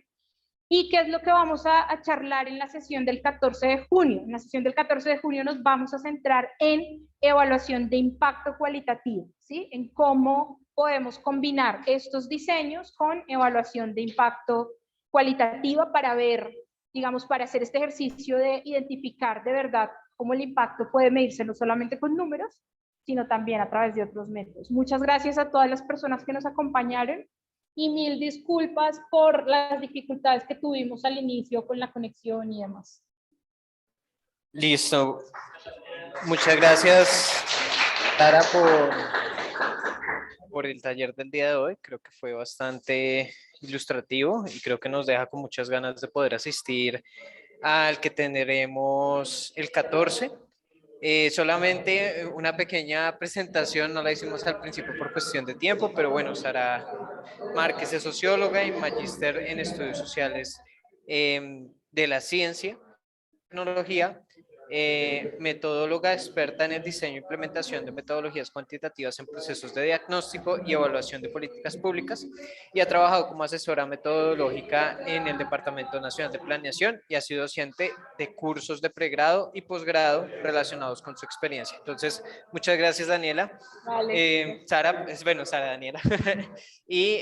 y qué es lo que vamos a charlar en la sesión del 14 de junio. En la sesión del 14 de junio nos vamos a centrar en evaluación de impacto cualitativo, ¿sí? En cómo podemos combinar estos diseños con evaluación de impacto cualitativa para ver, digamos, para hacer este ejercicio de identificar de verdad cómo el impacto puede medirse no solamente con números, sino también a través de otros métodos. Muchas gracias a todas las personas que nos acompañaron y mil disculpas por las dificultades que tuvimos al inicio con la conexión y demás. Listo. Muchas gracias, Sara, por el taller del día de hoy. Creo que fue bastante ilustrativo y creo que nos deja con muchas ganas de poder asistir al que tendremos el 14. Solamente una pequeña presentación, no la hicimos al principio por cuestión de tiempo, pero bueno, Sara Márquez es socióloga y magíster en estudios sociales de la ciencia, tecnología, metodóloga experta en el diseño e implementación de metodologías cuantitativas en procesos de diagnóstico y evaluación de políticas públicas, y ha trabajado como asesora metodológica en el Departamento Nacional de Planeación y ha sido docente de cursos de pregrado y posgrado relacionados con su experiencia. Entonces, muchas gracias, Daniela. Vale. Sara, Daniela. Y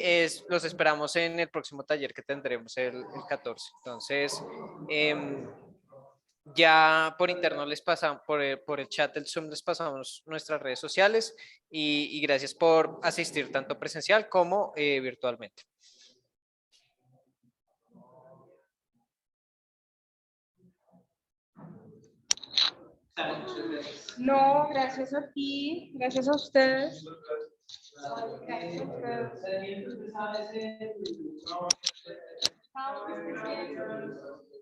los esperamos en el próximo taller que tendremos el 14. Entonces, ya por interno les pasamos, por el chat del Zoom les pasamos nuestras redes sociales y gracias por asistir tanto presencial como virtualmente. No, gracias a ti, gracias a ustedes. Gracias a ustedes. Chao, que estén bien.